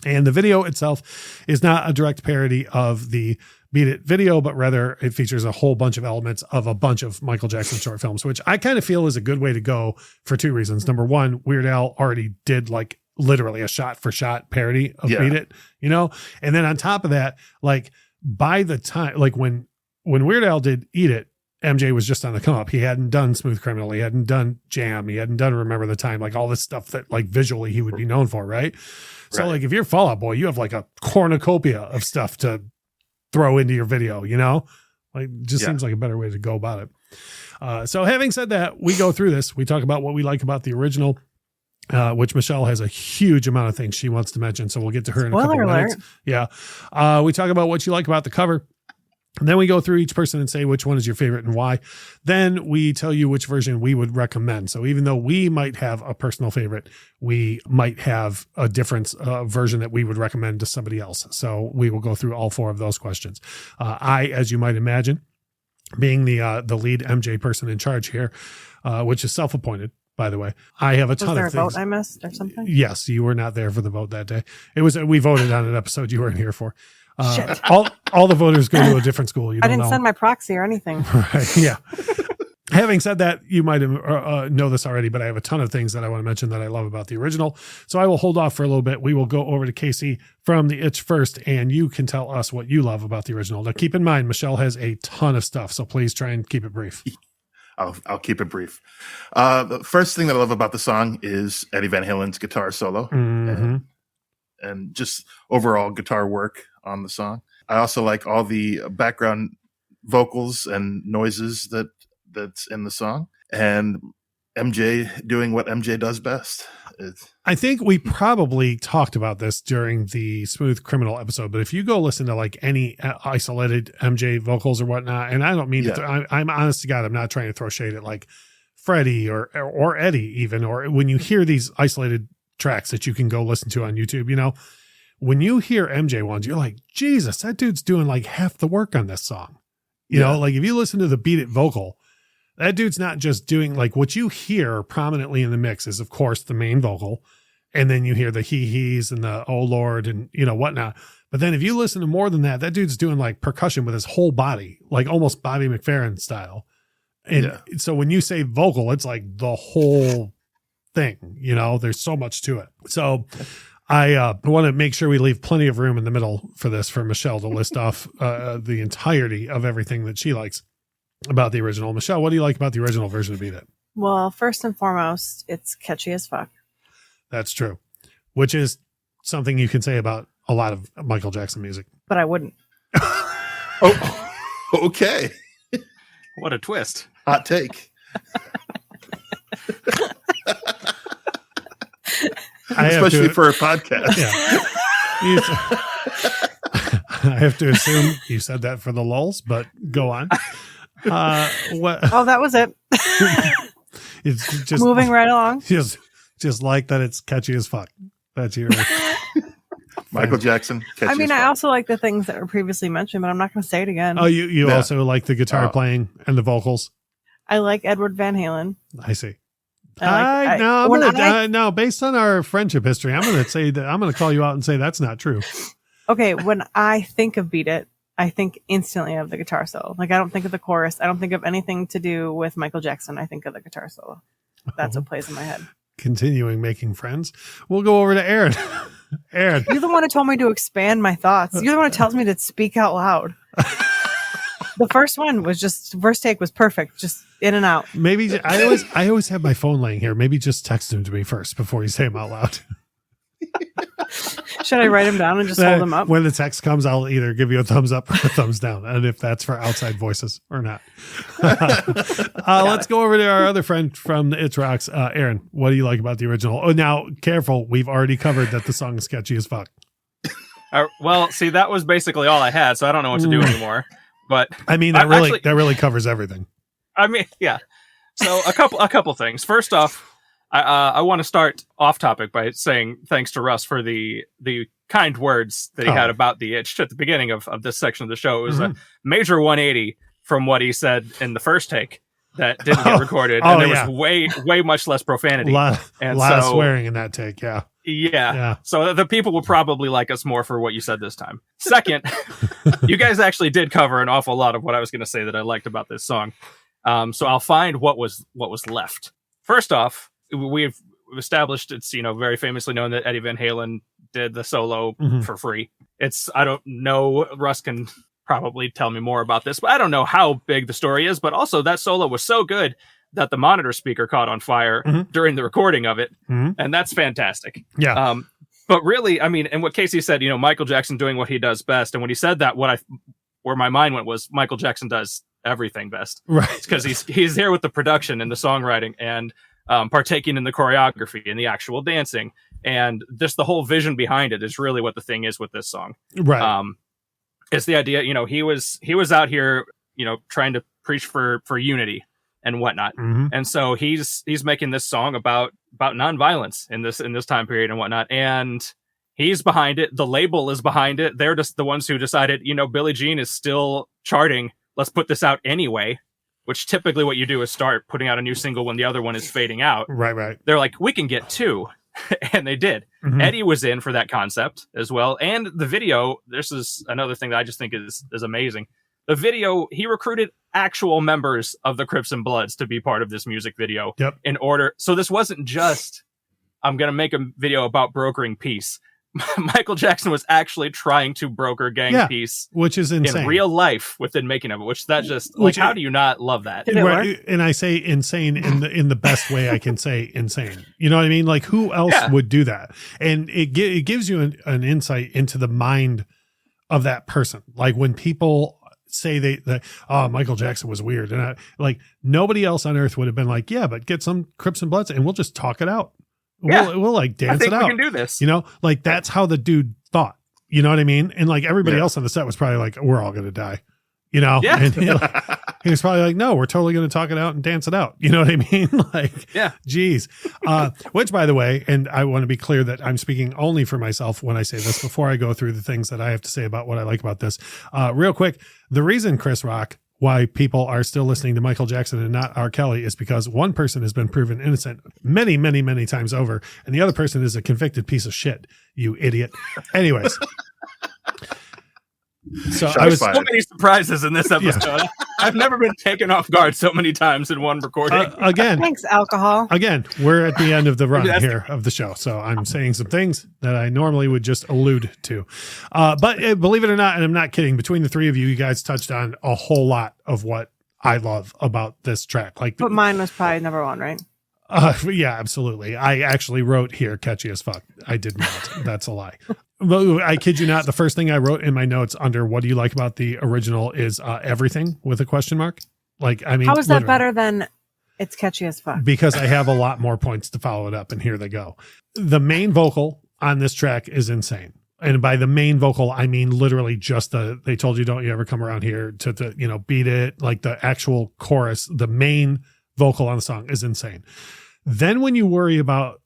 B: And the video itself is not a direct parody of the Beat It video, but rather it features a whole bunch of elements of a bunch of Michael Jackson short films, which I kind of feel is a good way to go for two reasons. Number one, Weird Al already did like literally a shot for shot parody of Beat It, you know? And then on top of that, like by the time, like when Weird Al did Eat It, MJ was just on the come up. He hadn't done Smooth Criminal. He hadn't done Jam. He hadn't done Remember the Time, like all this stuff that like visually he would be known for. Right. So like if you're Fall Out Boy, you have like a cornucopia of stuff to throw into your video, you know, like just seems like a better way to go about it. So having said that, we go through this, we talk about what we like about the original, which Michelle has a huge amount of things she wants to mention. So we'll get to her in a couple of minutes. Yeah. We talk about what you like about the cover. And then we go through each person and say which one is your favorite and why. Then we tell you which version we would recommend. So even though we might have a personal favorite, we might have a different version that we would recommend to somebody else. So we will go through all four of those questions. I, as you might imagine, being the lead MJ person in charge here, which is self-appointed, by the way, I have a ton of things. Was there a
C: vote I missed or something?
B: Yes, you were not there for the vote that day. We voted on an episode you weren't here for.
C: Shit.
B: All the voters go to a different school.
C: I didn't send my proxy or anything.
B: Right. Yeah. Having said that, you might know this already, but I have a ton of things that I want to mention that I love about the original. So I will hold off for a little bit. We will go over to Casey from the Itch first, and you can tell us what you love about the original. Now, keep in mind, Michelle has a ton of stuff, so please try and keep it brief.
E: I'll keep it brief. The first thing that I love about the song is Eddie Van Halen's guitar solo and just overall guitar work on the song. I also like all the background vocals and noises that's in the song, and MJ doing what MJ does best.
B: I think we probably talked about this during the Smooth Criminal episode, but if you go listen to like any isolated MJ vocals or whatnot, and I don't mean I'm honest to God, I'm not trying to throw shade at like Freddie or Eddie even, or when you hear these isolated tracks that you can go listen to on YouTube, you know, when you hear MJ ones, you're like, Jesus, that dude's doing like half the work on this song. You know, like if you listen to the Beat It vocal, that dude's not just doing like what you hear prominently in the mix is, of course, the main vocal. And then you hear the he's and the oh Lord and, you know, whatnot. But then if you listen to more than that, that dude's doing like percussion with his whole body, like almost Bobby McFerrin style. And so when you say vocal, it's like the whole thing, you know, there's so much to it. So I want to make sure we leave plenty of room in the middle for this for Michelle to list off the entirety of everything that she likes about the original. Michelle, what do you like about the original version of Beat It?
C: Well, first and foremost, it's catchy as fuck.
B: That's true, which is something you can say about a lot of Michael Jackson music.
C: But I wouldn't.
E: Oh, okay.
D: What a twist.
E: Hot take. Especially for a podcast.
B: Yeah. I have to assume you said that for the lulz, but go on. What?
C: Oh, that was it.
B: It's just
C: moving right along.
B: Just like that. It's catchy as fuck. That's your
E: Michael Jackson.
C: I mean, I also like the things that were previously mentioned, but I'm not going to say it again.
B: Oh, you also like the guitar playing and the vocals.
C: I like Edward Van Halen.
B: I see.
C: No,
B: based on our friendship history, I'm going to say that I'm going to call you out and say that's not true.
C: Okay, when I think of Beat It, I think instantly of the guitar solo. Like, I don't think of the chorus. I don't think of anything to do with Michael Jackson. I think of the guitar solo. That's what plays in my head.
B: Continuing making friends. We'll go over to Aaron. Aaron.
C: You're the one who told me to expand my thoughts. You're the one who tells me to speak out loud. The first take was perfect. Just in and out.
B: Maybe I always have my phone laying here. Maybe just text him to me first before you say them out loud.
C: Should I write them down and just hold them up?
B: When the text comes, I'll either give you a thumbs up or a thumbs down, and if that's for outside voices or not. Let's go over to our other friend from the It's Rocks. Aaron, what do you like about the original? Oh, now, careful. We've already covered that the song is sketchy as fuck.
D: Well, see, that was basically all I had, so I don't know what to do anymore. But
B: I mean, that really covers everything.
D: I mean, yeah. So a couple things. First off, I want to start off topic by saying thanks to Russ for the kind words that he had about the itch at the beginning of this section of the show. It was a major 180 from what he said in the first take that didn't get recorded, and there was way much less profanity.
B: A lot of swearing in that take,
D: Yeah. So the people will probably like us more for what you said this time. Second, you guys actually did cover an awful lot of what I was going to say that I liked about this song. So I'll find what was left. First off, we've established it's, very famously known that Eddie Van Halen did the solo for free. I don't know, Russ can probably tell me more about this, but I don't know how big the story is, but also that solo was so good that the monitor speaker caught on fire during the recording of it. And that's fantastic.
B: Yeah.
D: But really, I mean, and what Casey said, Michael Jackson doing what he does best. And when he said that, where my mind went was Michael Jackson does everything best.
B: Right.
D: Because he's there with the production and the songwriting and partaking in the choreography and the actual dancing. And just the whole vision behind it is really what the thing is with this song.
B: Right.
D: It's the idea, he was out here, trying to preach for unity and whatnot. And so he's making this song about nonviolence in this time period and whatnot. And he's behind it. The label is behind it. They're just the ones who decided, Billie Jean is still charting. Let's put this out anyway, which typically what you do is start putting out a new single when the other one is fading out.
B: Right.
D: They're like, we can get two. And they did. Eddie was in for that concept as well. And the video, this is another thing that I just think is amazing. The video, he recruited actual members of the Crips and Bloods to be part of this music video.
B: Yep.
D: So this wasn't just, I'm going to make a video about brokering peace. Michael Jackson was actually trying to broker gang peace,
B: which is insane
D: in real life within making of it. How do you not love that?
B: Right, and I say insane in the best way I can say insane. You know what I mean? Like, who else would do that? And it gives you an insight into the mind of that person. Like when people say that Michael Jackson was weird, and nobody else on earth would have been like, but get some Crips and Bloods and we'll just talk it out. We'll like dance it out.
D: We can do this.
B: That's how the dude thought. You know what I mean? And like everybody else on the set was probably like, we're all going to die. And he was probably like, no, we're totally going to talk it out and dance it out. You know what I mean? Geez. Which, by the way, and I want to be clear that I'm speaking only for myself when I say this before I go through the things that I have to say about what I like about this. Real quick, the reason, Chris Rock, why people are still listening to Michael Jackson and not R. Kelly is because one person has been proven innocent many, many, many times over, and the other person is a convicted piece of shit, you idiot. Anyways. So
D: many surprises in this episode. I've never been taken off guard so many times in one recording.
B: Again,
C: thanks, alcohol.
B: Again, we're at the end of the run here of the show, so I'm saying some things that I normally would just allude to. But believe it or not, and I'm not kidding, between the three of you, you guys touched on a whole lot of what I love about this track.
C: But mine was probably number one, right?
B: Yeah, absolutely. I actually wrote here, catchy as fuck. I did not. That's a lie. Well, I kid you not. The first thing I wrote in my notes under what do you like about the original is everything with a question mark. Like, I mean,
C: how is that better than it's catchy as fuck?
B: Because I have a lot more points to follow it up, and here they go. The main vocal on this track is insane. And by the main vocal, I mean literally just they told you don't you ever come around here to beat it. Like the actual chorus, the main vocal on the song is insane. Then when you worry about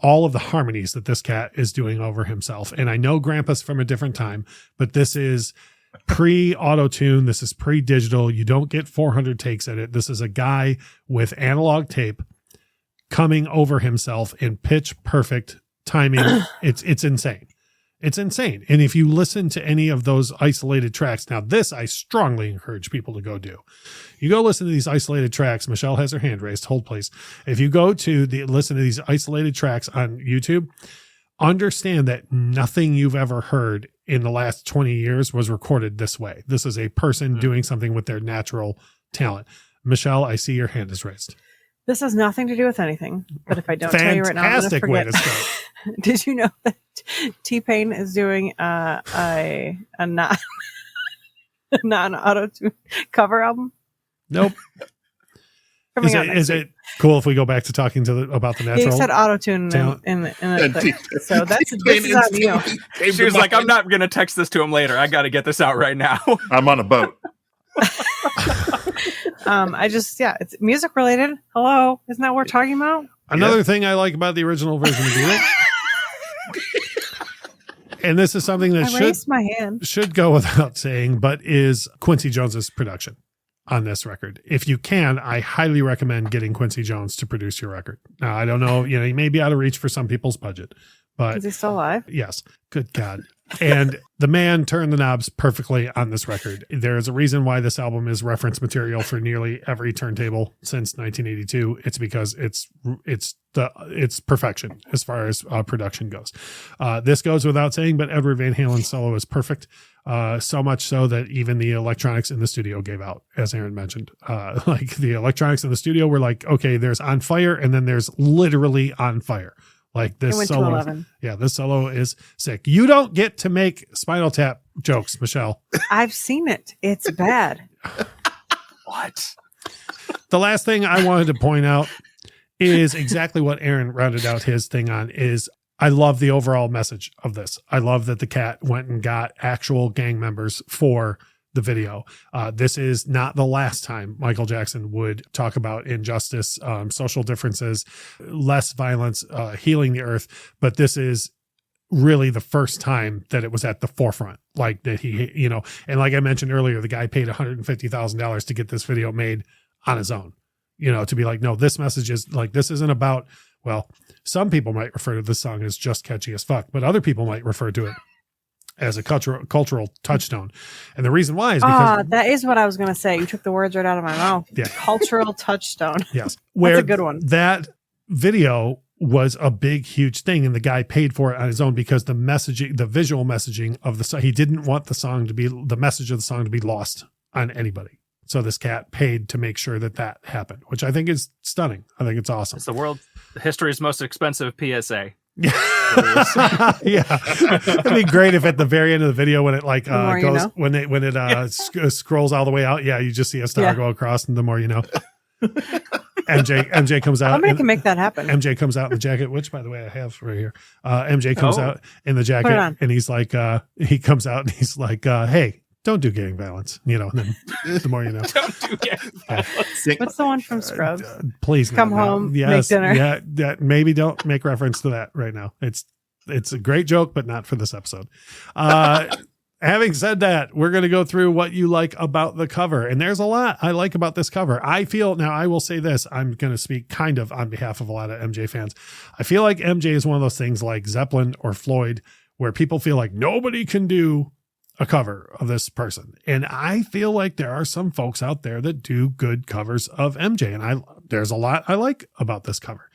B: all of the harmonies that this cat is doing over himself, and I know Grandpa's from a different time, but this is pre-auto-tune. This is pre-digital. You don't get 400 takes at it. This is a guy with analog tape coming over himself in pitch perfect timing. It's insane. It's insane. And if you listen to any of those isolated tracks, now this I strongly encourage people to go do. You go listen to these isolated tracks. Michelle has her hand raised. Hold, please. If you go to listen to these isolated tracks on YouTube, understand that nothing you've ever heard in the last 20 years was recorded this way. This is a person doing something with their natural talent. Michelle, I see your hand is raised.
C: This has nothing to do with anything, but if I don't tell you right now, I'm going to forget. Way to start. Did you know that T-Pain is doing a non-auto-tune cover album?
B: Nope. Is it cool if we go back to talking about the natural?
C: He said auto-tune in the so this is on you.
D: She was like, I'm not going to text this to him later. I got to get this out right now.
E: I'm on a boat.
C: It's music related. Hello, isn't that what we're talking about?
B: Another thing I like about the original version of Beat It, and this is something that should go without saying, but is Quincy Jones's production on this record. If you can, I highly recommend getting Quincy Jones to produce your record. Now, I don't know, he may be out of reach for some people's budget, but
C: is he still alive?
B: Yes. Good God. And the man turned the knobs perfectly on this record. There's a reason why this album is reference material for nearly every turntable since 1982. It's because it's perfection as far as production goes. This goes without saying, but Edward Van Halen's solo is perfect. So much so that even the electronics in the studio gave out, as Aaron mentioned. Like the electronics in the studio were like, okay, there's on fire, and then there's literally on fire. Like this solo. Yeah, this solo is sick. You don't get to make Spinal Tap jokes, Michelle.
C: I've seen it. It's bad.
D: What?
B: The last thing I wanted to point out is exactly what Aaron rounded out his thing on is I love the overall message of this. I love that the cat went and got actual gang members for the video. This is not the last time Michael Jackson would talk about injustice, social differences, less violence, healing the earth. But this is really the first time that it was at the forefront, like that he, and like I mentioned earlier, the guy paid $150,000 to get this video made on his own, to be like, no, this message is like, this isn't about, well, some people might refer to this song as just catchy as fuck, but other people might refer to it as a cultural touchstone. And the reason why is because
C: that is what I was going to say. You took the words right out of my mouth.
B: Yeah.
C: Cultural touchstone.
B: Yes.
C: That's a good one.
B: That video was a big, huge thing. And the guy paid for it on his own because the messaging, the visual messaging of the song, he didn't want the message of the song to be lost on anybody. So this cat paid to make sure that happened, which I think is stunning. I think it's awesome.
D: It's the history's most expensive PSA.
B: Yeah. It'd be great if at the very end of the video when it goes when it scrolls all the way out, you just see a star go across, and the more you know. MJ comes out.
C: Somebody can make that happen.
B: MJ comes out in the jacket, which by the way I have right here. MJ comes out in the jacket, and he's like, he comes out and he's like, hey, don't do gang violence, and then the more you know.
D: Don't do gang violence.
C: What's the one from Scrubs?
B: Please
C: come home, make dinner.
B: Yeah, maybe don't make reference to that right now. It's a great joke, but not for this episode. Having said that, we're going to go through what you like about the cover, and there's a lot I like about this cover. I will say this, I'm going to speak kind of on behalf of a lot of MJ fans. I feel like MJ is one of those things like Zeppelin or Floyd, where people feel like nobody can do a cover of this person. And I feel like there are some folks out there that do good covers of MJ. And there's a lot I like about this cover.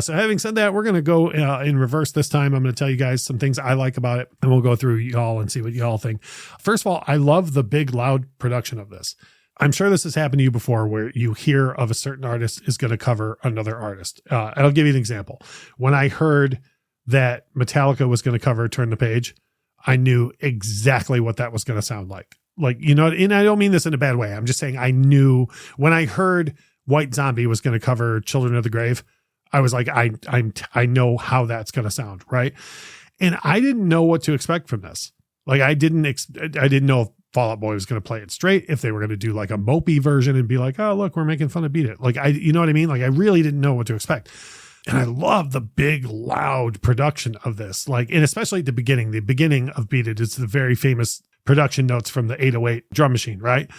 B: So having said that, we're going to go in reverse this time. I'm going to tell you guys some things I like about it, and we'll go through y'all and see what y'all think. First of all, I love the big, loud production of this. I'm sure this has happened to you before where you hear of a certain artist is going to cover another artist. I'll give you an example. When I heard that Metallica was going to cover Turn the Page, I knew exactly what that was going to sound like. Like, you know, and I don't mean this in a bad way. I'm just saying I knew when I heard White Zombie was going to cover Children of the Grave, I was like, I know how that's going to sound. Right. And I didn't know what to expect from this. Like I didn't know if Fall Out Boy was going to play it straight, if they were going to do like a mopey version and be like, oh, look, we're making fun of Beat It. Like you know what I mean? Like I really didn't know what to expect. And I love the big, loud production of this. Like, and especially at the beginning of Beat It, it's the very famous production notes from the 808 drum machine, right?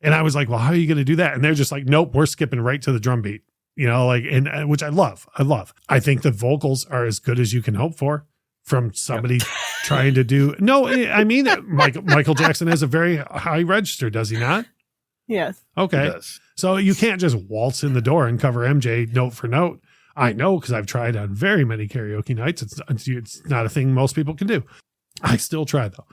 B: And I was like, well, how are you going to do that? And they're just like, nope, we're skipping right to the drum beat, you know, like, and which I love. I think the vocals are as good as you can hope for from somebody trying to do. No, I mean, Michael Jackson has a very high register, does he not?
C: Yes.
B: Okay. So you can't just waltz in the door and cover MJ note for note. I know, because I've tried on very many karaoke nights. It's not a thing most people can do. I still try though.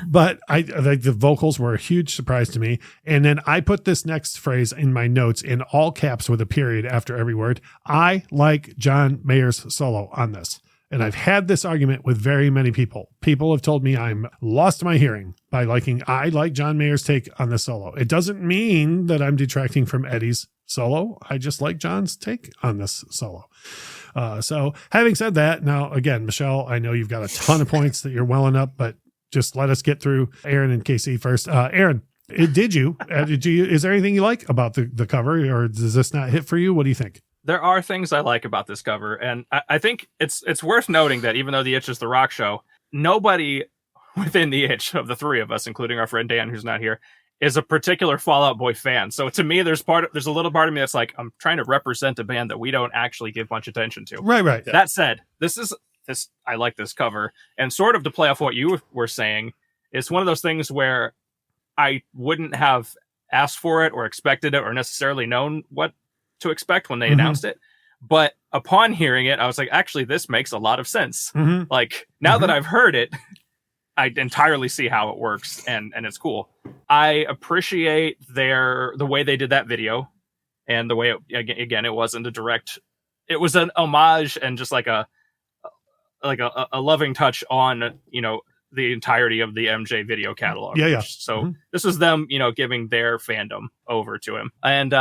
B: But I like the vocals were a huge surprise to me. And then I put this next phrase in my notes in all caps with a period after every word. I like John Mayer's solo on this. And I've had this argument with very many people. People have told me I'm lost my hearing by I like John Mayer's take on the solo. It doesn't mean that I'm detracting from Eddie's solo. I just like John's take on this solo. So having said that, now again, Michelle, I know you've got a ton of points that you're welling up, but just let us get through Aaron and KC first. Aaron, did you, is there anything you like about the cover, or does this not hit for you? What do you think?
D: There are things I like about this cover, and I think it's worth noting that even though the Itch is the rock show, nobody within the Itch of the three of us, including our friend Dan, who's not here, is a particular Fall Out Boy fan. So to me, there's a little part of me that's like, I'm trying to represent a band that we don't actually give much attention to.
B: Right.
D: That said, I like this cover, and sort of to play off what you were saying, it's one of those things where I wouldn't have asked for it or expected it or necessarily known what to expect when they announced it. But upon hearing it, I was like, actually, this makes a lot of sense. Like now that I've heard it, I entirely see how it works, and it's cool. I appreciate the way they did that video, and the way it wasn't a direct, it was an homage and just like a loving touch on, you know, the entirety of the MJ video catalog.
B: Yeah.
D: So this was them, you know, giving their fandom over to him. And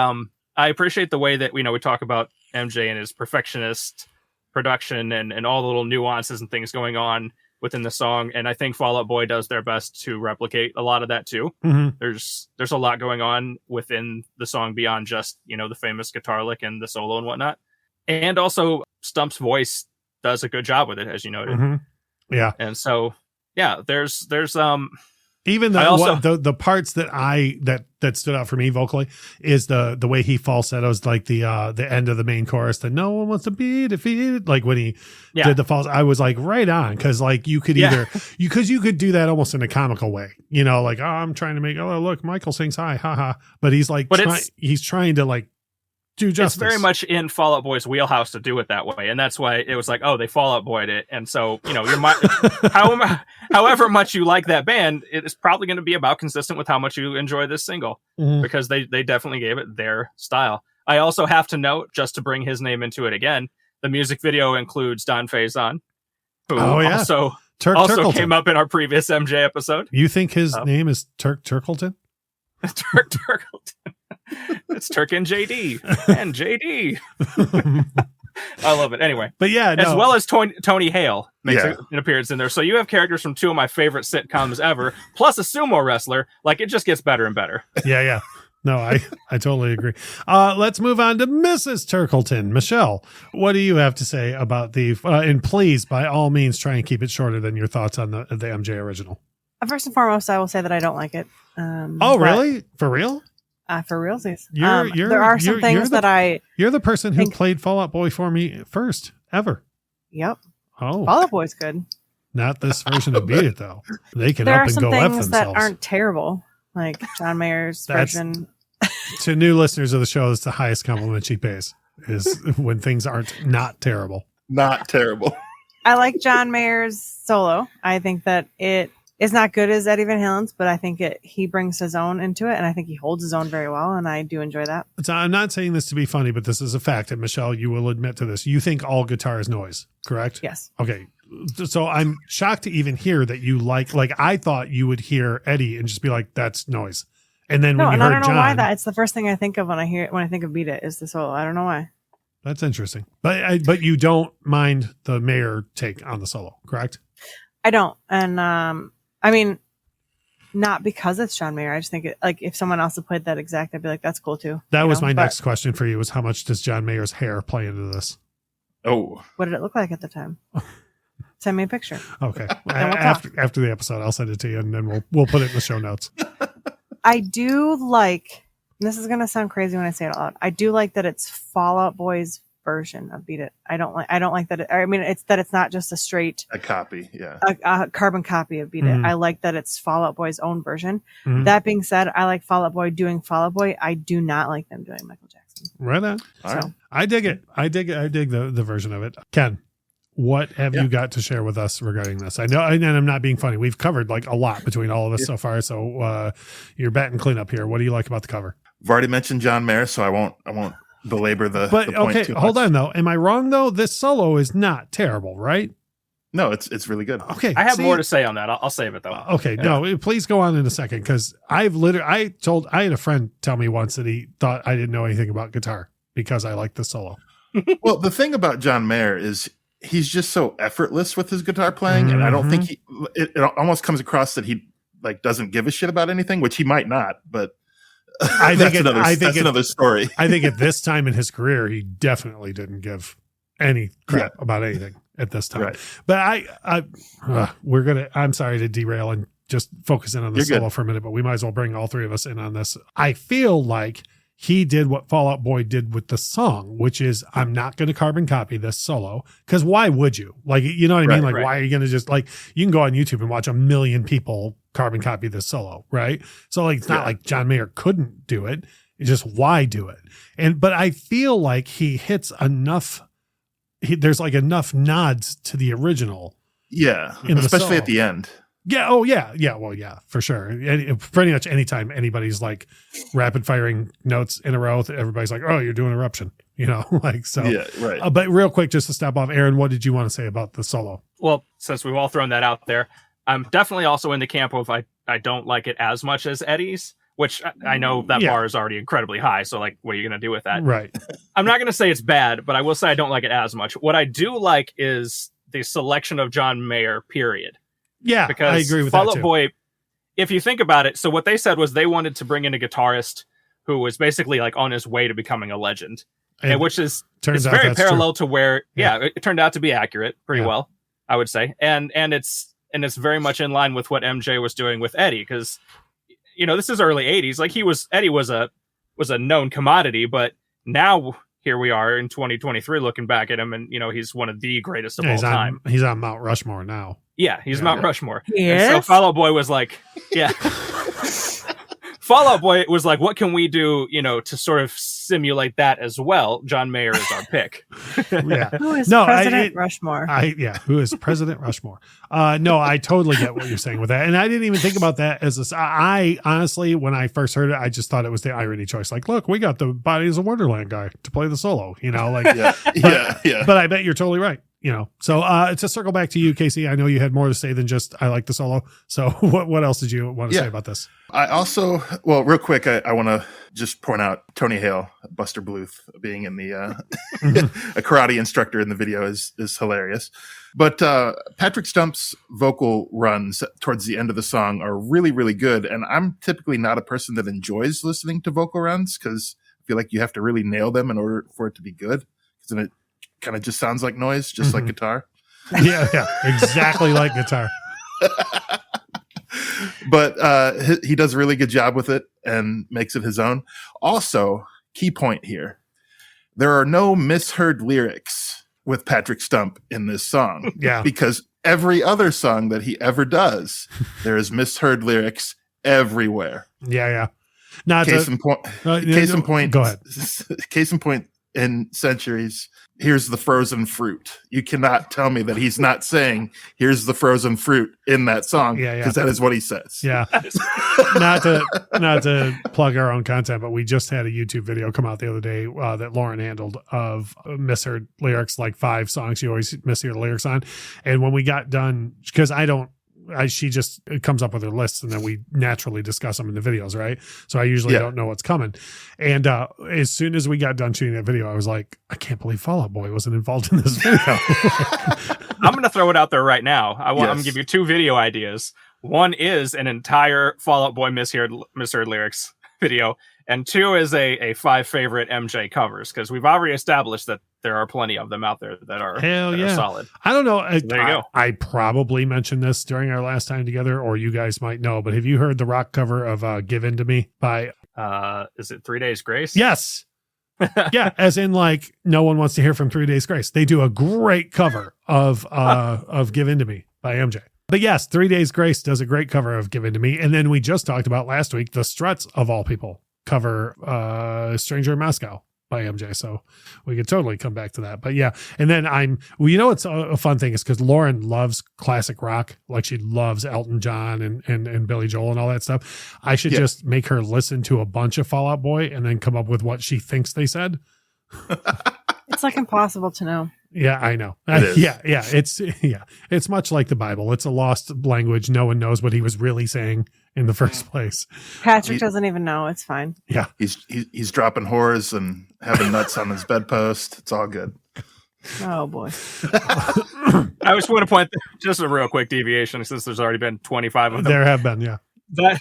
D: I appreciate the way that, you know, we talk about MJ and his perfectionist production and all the little nuances and things going on within the song. And I think Fall Out Boy does their best to replicate a lot of that too. There's a lot going on within the song beyond just, you know, the famous guitar lick and the solo and whatnot. And also Stump's voice does a good job with it, as you noted.
B: Yeah.
D: And so, yeah, there's
B: even the parts that stood out for me vocally is the way he falsettos like the end of the main chorus, that no one wants to be defeated. Like when he did the false, I was like right on, because like you could you could do that almost in a comical way, you know, like, oh, I'm trying to make, oh look, Michael sings high, haha, but he's like he's trying to like do justice. It's
D: very much in Fall Out Boy's wheelhouse to do it that way, and that's why it was like, oh, they Fall Out Boy'd it. And so, you know, however much you like that band, it's probably going to be about consistent with how much you enjoy this single, because they definitely gave it their style. I also have to note, just to bring his name into it again, the music video includes Don Faison, who also came up in our previous MJ episode.
B: You think his name is Turk Turkleton?
D: Turk Turkleton. It's Turk and JD and JD. I love it. Anyway,
B: but yeah,
D: as well as Tony Hale makes an appearance in there. So you have characters from two of my favorite sitcoms ever, plus a sumo wrestler. Like, it just gets better and better.
B: Yeah. No, I totally agree. Let's move on to Mrs. Turkleton. Michelle, what do you have to say about and please, by all means, try and keep it shorter than your thoughts on the MJ original.
C: First and foremost, I will say that I don't like it.
B: Really? For real?
C: For realsies.
B: There
C: are some things that
B: You're the person who played Fall Out Boy for me first, ever.
C: Yep.
B: Oh.
C: Fall Out Boy's good.
B: Not this version of Beat It, though. They can
C: There
B: up
C: are
B: and
C: some
B: go F
C: things that
B: themselves.
C: aren't terrible, like John Mayer's version.
B: To new listeners of the show, that's the highest compliment she pays, is when things aren't not terrible.
E: Not terrible.
C: I like John Mayer's solo. I think that it is not good as Eddie Van Halen's, but I think he brings his own into it, and I think he holds his own very well, and I do enjoy that.
B: So I'm not saying this to be funny, but this is a fact, and Michelle, you will admit to this. You think all guitar is noise, correct?
C: Yes.
B: Okay. So I'm shocked to even hear that you like I thought you would hear Eddie and just be like, that's noise. And then when you
C: and
B: heard
C: I don't know
B: John,
C: why that. It's the first thing I think of when I think of Beat It is the solo. I don't know why.
B: that's interesting. But you don't mind the Mayer take on the solo, correct?
C: I don't. And I mean, not because it's John Mayer. I just think if someone else had played that exact, I'd be like, that's cool too.
B: That was my next question for you, was how much does John Mayer's hair play into this?
E: Oh.
C: What did it look like at the time? Send me a picture.
B: Okay. After the episode, I'll send it to you, and then we'll put it in the show notes.
C: I do like, and this is going to sound crazy when I say it out loud, I do like that it's Fall Out Boy's version of Beat It. I don't like that. It's not just a
E: copy. Yeah.
C: A carbon copy of Beat It. I like that it's Fall Out Boy's own version.
B: Mm-hmm.
C: That being said, I like Fall Out Boy doing Fall Out Boy. I do not like them doing Michael Jackson.
B: Right on. All right. I dig it. I dig the version of it. Ken, what have you got to share with us regarding this? I know, and I'm not being funny. We've covered like a lot between all of us so far. So you're batting cleanup here. What do you like about the cover?
E: I've already mentioned John Mayer, so I won't belabor the point
B: okay,
E: too much.
B: Hold on though. Am I wrong though? This solo is not terrible, right?
E: No, it's really good.
B: Okay.
D: I have more to say on that. I'll save it though.
B: Okay. Yeah. No, please go on in a second, because I had a friend tell me once that he thought I didn't know anything about guitar because I like the solo.
E: Well, the thing about John Mayer is he's just so effortless with his guitar playing, and I don't think it almost comes across that he like doesn't give a shit about anything, which he might not, but
B: I think
E: that's another story.
B: I think at this time in his career, he definitely didn't give any crap about anything at this time. Right. But I'm sorry to derail and just focus in on the solo for a minute, but we might as well bring all three of us in on this. I feel like he did what Fall Out Boy did with the song, which is, I'm not going to carbon copy this solo, because why would you? Like, you know what I mean? Like, why are you going to just, like, you can go on YouTube and watch 1 million people carbon copy this solo, right? So, like, it's not like John Mayer couldn't do it. It's just, why do it? But I feel like he hits enough, there's like enough nods to the original.
E: Yeah, especially at the end.
B: Yeah. Oh, yeah. Yeah. Well, yeah, for sure. Pretty much anytime anybody's like rapid firing notes in a row, everybody's like, oh, you're doing Eruption, you know, like, so.
E: Yeah, right.
B: But real quick, just to step off, Aaron, what did you want to say about the solo?
D: Well, since we've all thrown that out there, I'm definitely also in the camp of I don't like it as much as Eddie's, which I know that bar is already incredibly high. So, like, what are you going to do with that?
B: Right.
D: I'm not going to say it's bad, but I will say I don't like it as much. What I do like is the selection of John Mayer, period.
B: Yeah,
D: because
B: I agree with
D: Fall
B: that
D: Out
B: too.
D: Boy, if you think about it, so what they said was they wanted to bring in a guitarist who was basically like on his way to becoming a legend, and which is it's very parallel to where it turned out to be accurate pretty well, I would say, and it's very much in line with what MJ was doing with Eddie, because you know this is early '80s, like Eddie was a known commodity, but now here we are in 2023 looking back at him, and you know he's one of the greatest of all time.
B: He's on Mount Rushmore now.
D: Yeah, he's Mount Rushmore.
C: Yes.
D: And so Fall Out Boy was like, Fall Out Boy was like, what can we do, you know, to sort of simulate that as well? John Mayer is our pick.
B: Yeah.
C: Who is President Rushmore?
B: Who is President Rushmore? No, I totally get what you're saying with that. And I didn't even think about that as I honestly, when I first heard it, I just thought it was the irony choice. Like, look, we got the Bodies of Wonderland guy to play the solo, you know, like, but I bet you're totally right. You know, so to circle back to you, Casey, I know you had more to say than just I like the solo. So what else did you want to say about this?
E: I also, well, real quick, I want to just point out Tony Hale, Buster Bluth, being in the a karate instructor in the video is hilarious. But Patrick Stump's vocal runs towards the end of the song are really, really good. And I'm typically not a person that enjoys listening to vocal runs because I feel like you have to really nail them in order for it to be good. Because then it kind of just sounds like noise, just like guitar.
B: Yeah, exactly like guitar.
E: But he does a really good job with it and makes it his own. Also, key point here, there are no misheard lyrics with Patrick Stump in this song.
B: Yeah.
E: Because every other song that he ever does, there is misheard lyrics everywhere.
B: Yeah. Not
E: case in point.
B: Go ahead.
E: Case in point. In Centuries, here's the frozen fruit. You cannot tell me that he's not saying here's the frozen fruit in that song, because that is what he says.
B: Yeah. not to plug our own content, but we just had a YouTube video come out the other day that Lauren handled of misheard lyrics, like 5 songs you always mishear the lyrics on. And when we got done, because she just comes up with her lists and then we naturally discuss them in the videos, right? So I usually don't know what's coming. And as soon as we got done shooting that video, I was like, I can't believe Fall Out Boy wasn't involved in this video.
D: I'm going to throw it out there right now. I'm going to give you 2 video ideas. One is an entire Fall Out Boy misheard lyrics video. And 2 is a 5 favorite MJ covers, because we've already established that there are plenty of them out there that are, are solid.
B: I don't know.
D: There you go.
B: I probably mentioned this during our last time together, or you guys might know, but have you heard the rock cover of Give In To Me by...
D: is it 3 Days Grace?
B: Yes. Yeah, as in like No One Wants to Hear from 3 Days Grace. They do a great cover of Give In To Me by MJ. But yes, 3 Days Grace does a great cover of Give In To Me. And then we just talked about last week, the Struts, of all people, cover Stranger in Moscow by MJ. So we could totally come back to that. But yeah, and then what's a fun thing is because Lauren loves classic rock. Like she loves Elton John and Billy Joel and all that stuff. I should just make her listen to a bunch of Fall Out Boy and then come up with what she thinks they said.
C: It's like impossible to know.
B: Yeah, I know. It's much like the Bible. It's a lost language. No one knows what he was really saying in the first place.
C: Patrick doesn't even know. It's fine.
B: Yeah,
E: he's dropping whores and having nuts on his bedpost. It's all good.
C: Oh boy.
D: I just want to point just a real quick deviation, since there's already been 25 of them.
B: There have been, yeah.
D: That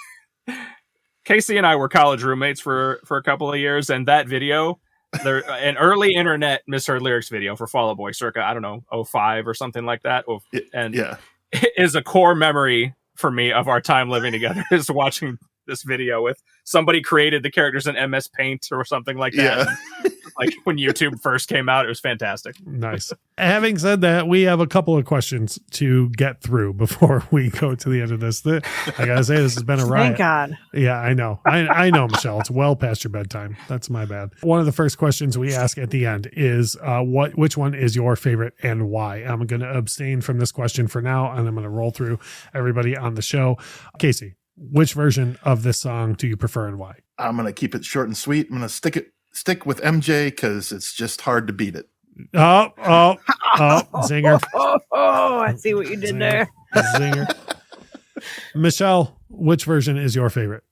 D: Casey and I were college roommates for a couple of years, and that video, an early internet misheard lyrics video for Fall Out Boy, circa, I don't know, 05 or something like that. And it is a core memory for me of our time living together, is watching this video with somebody created the characters in MS Paint or something like that. Yeah. Like when YouTube first came out, it was fantastic.
B: Nice. Having said that, we have a couple of questions to get through before we go to the end of this. I gotta say, this has been a riot.
C: Thank God.
B: Yeah, I know. I know, Michelle. It's well past your bedtime. That's my bad. One of the first questions we ask at the end is, which one is your favorite and why? I'm going to abstain from this question for now, and I'm going to roll through everybody on the show. Casey, which version of this song do you prefer and why?
E: I'm going to keep it short and sweet. I'm going to stick with MJ because it's just hard to beat it.
B: Oh, zinger.
C: Oh, I see what you did there.
B: Zinger. Michelle, which version is your favorite?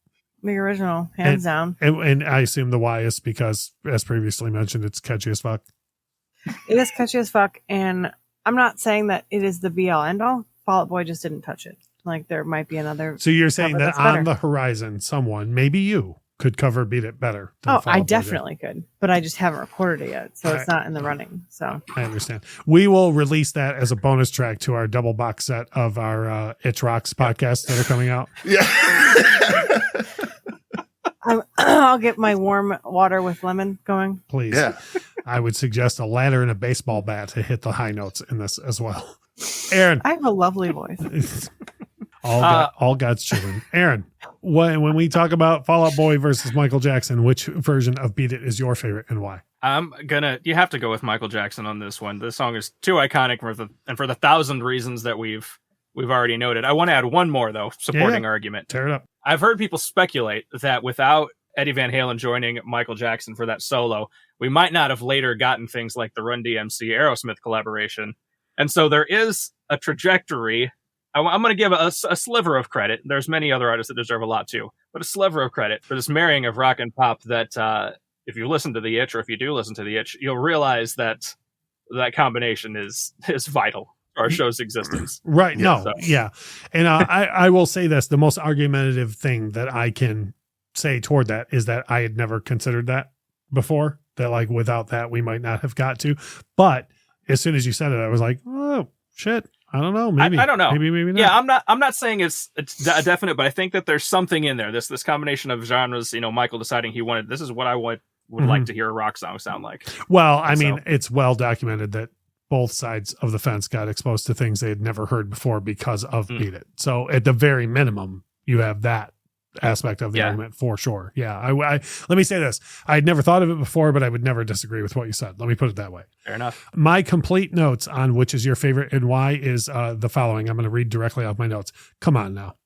C: The original, hands down.
B: And I assume the why is because, as previously mentioned, it's catchy as fuck.
C: It is catchy as fuck, and I'm not saying that it is the be-all, end-all. Fall Out Boy just didn't touch it. Like, there might be another...
B: So you're saying that on the horizon, someone, maybe you, could cover Beat It better.
C: Oh, I definitely could, but I just haven't recorded it yet, so it's not in the running. So
B: I understand. We will release that as a bonus track to our double box set of our Itch Rocks podcasts that are coming out.
E: Yeah.
C: I'll get my warm water with lemon going.
B: Please. Yeah. I would suggest a ladder and a baseball bat to hit the high notes in this as well. Aaron.
C: I have a lovely voice.
B: All God's children. Aaron, when we talk about Fall Out Boy versus Michael Jackson, which version of Beat It is your favorite and why?
D: You have to go with Michael Jackson on this one. This song is too iconic for the 1,000 reasons that we've already noted. I want to add one more though, supporting argument.
B: Tear it up.
D: I've heard people speculate that without Eddie Van Halen joining Michael Jackson for that solo, we might not have later gotten things like the Run DMC Aerosmith collaboration. And so there is a trajectory. I'm going to give a sliver of credit. There's many other artists that deserve a lot too, but a sliver of credit for this marrying of rock and pop that if you listen to The Itch, or if you do listen to The Itch, you'll realize that combination is vital to our show's existence.
B: Right. Yeah. And I will say this, the most argumentative thing that I can say toward that is that I had never considered that before, that like without that, we might not have got to. But as soon as you said it, I was like, oh shit. I don't know. Maybe
D: I don't know.
B: Maybe not.
D: Yeah, I'm not saying it's a definite, but I think that there's something in there. This combination of genres. You know, Michael deciding this is what I would like to hear a rock song sound like.
B: Well, I mean, it's well documented that both sides of the fence got exposed to things they had never heard before because of Beat It. So at the very minimum, you have that aspect of the argument for sure. Yeah. I let me say this. I had never thought of it before, but I would never disagree with what you said. Let me put it that way.
D: Fair enough.
B: My complete notes on which is your favorite and why is the following. I'm going to read directly off my notes. Come on now.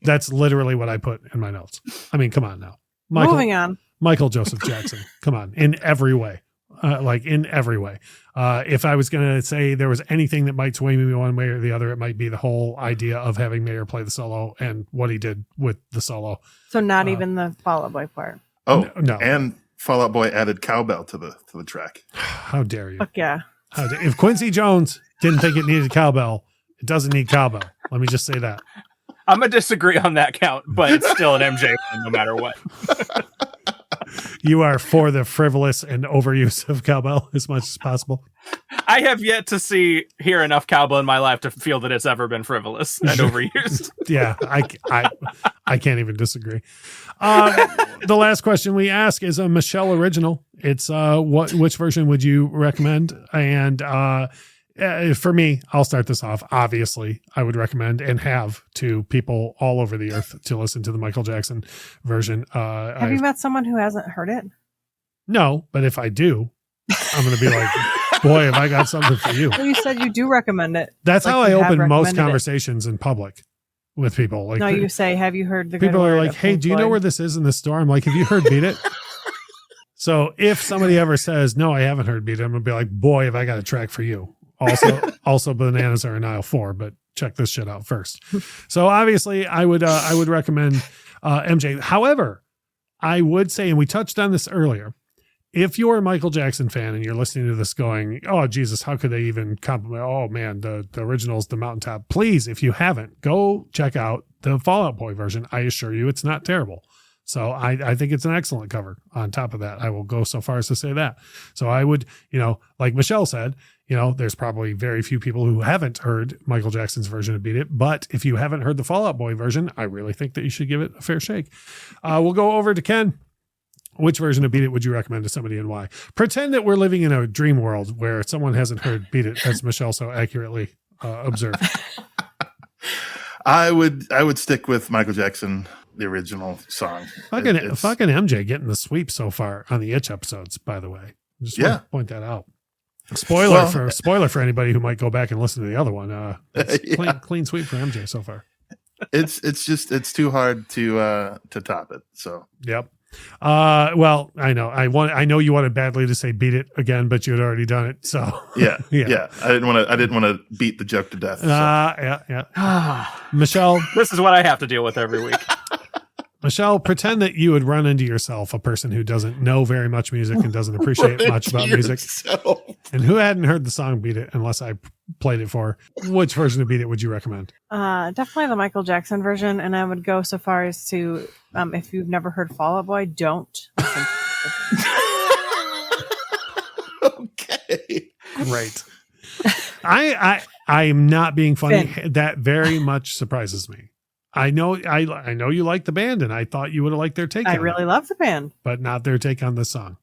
B: That's literally what I put in my notes. I mean, come on now.
C: Moving on.
B: Michael Joseph Jackson. Come on. In every way. In every way. If I was going to say there was anything that might sway me one way or the other, it might be the whole idea of having Mayer play the solo and what he did with the solo.
C: So not even the Fall Out Boy part.
E: Oh,
B: no.
E: And Fall Out Boy added cowbell to the track.
B: How dare you?
C: Fuck yeah.
B: If Quincy Jones didn't think it needed cowbell, it doesn't need cowbell. Let me just say that.
D: I'm going to disagree on that count, but it's still an MJ no matter what.
B: You are for the frivolous and overuse of cowbell as much as possible.
D: I have yet to hear enough cowbell in my life to feel that it's ever been frivolous and overused.
B: Yeah, I can't even disagree. The last question we ask is a Michelle original. It's which version would you recommend? And for me, I'll start this off. Obviously, I would recommend and have to people all over the earth to listen to the Michael Jackson version.
C: Have you met someone who hasn't heard it?
B: No, but if I do, I'm going to be like, boy, have I got something for you.
C: Well, you said you do recommend it.
B: That's like how I open most conversations in public with people. Like,
C: no, you say, have you heard the
B: people are like, hey, do you know where this is in the store? I'm like, have you heard Beat It? So if somebody ever says, no, I haven't heard Beat It, I'm going to be like, boy, have I got a track for you. Also bananas are in aisle 4, but check this shit out first. So obviously I would recommend MJ. However, I would say, and we touched on this earlier, if you're a Michael Jackson fan and you're listening to this going, oh Jesus, how could they even compliment? Oh man, the original's the mountaintop. Please, if you haven't, go check out the Fall Out Boy version. I assure you it's not terrible. So I think it's an excellent cover. On top of that, I will go so far as to say that. So I would, like Michelle said, there's probably very few people who haven't heard Michael Jackson's version of Beat It. But if you haven't heard the Fall Out Boy version, I really think that you should give it a fair shake. We'll go over to Ken. Which version of Beat It would you recommend to somebody and why? Pretend that we're living in a dream world where someone hasn't heard Beat It, as Michelle so accurately observed.
E: I would stick with Michael Jackson, the original song.
B: Fucking MJ getting the sweep so far on the Itch episodes, by the way. Just want to point that out. Spoiler for anybody who might go back and listen to the other one. Clean sweep for MJ so far.
E: It's too hard to top it. So
B: yep. Well, I know. I know you wanted badly to say Beat It again, but you had already done it. So
E: yeah. I didn't want to beat the joke to death. So.
B: Yeah. Michelle,
D: this is what I have to deal with every week.
B: Michelle, pretend that you would run into yourself, a person who doesn't know very much music and doesn't appreciate much about music, and who hadn't heard the song Beat It unless I played it for. Which version of Beat It would you recommend?
C: Definitely the Michael Jackson version, and I would go so far as to, if you've never heard Fall Out Boy, don't listen to it.
E: Okay.
B: Great. I am not being funny. Finn. That very much surprises me. I know you like the band, and I thought you would have liked their take.
C: I really love the band,
B: but not their take on the song.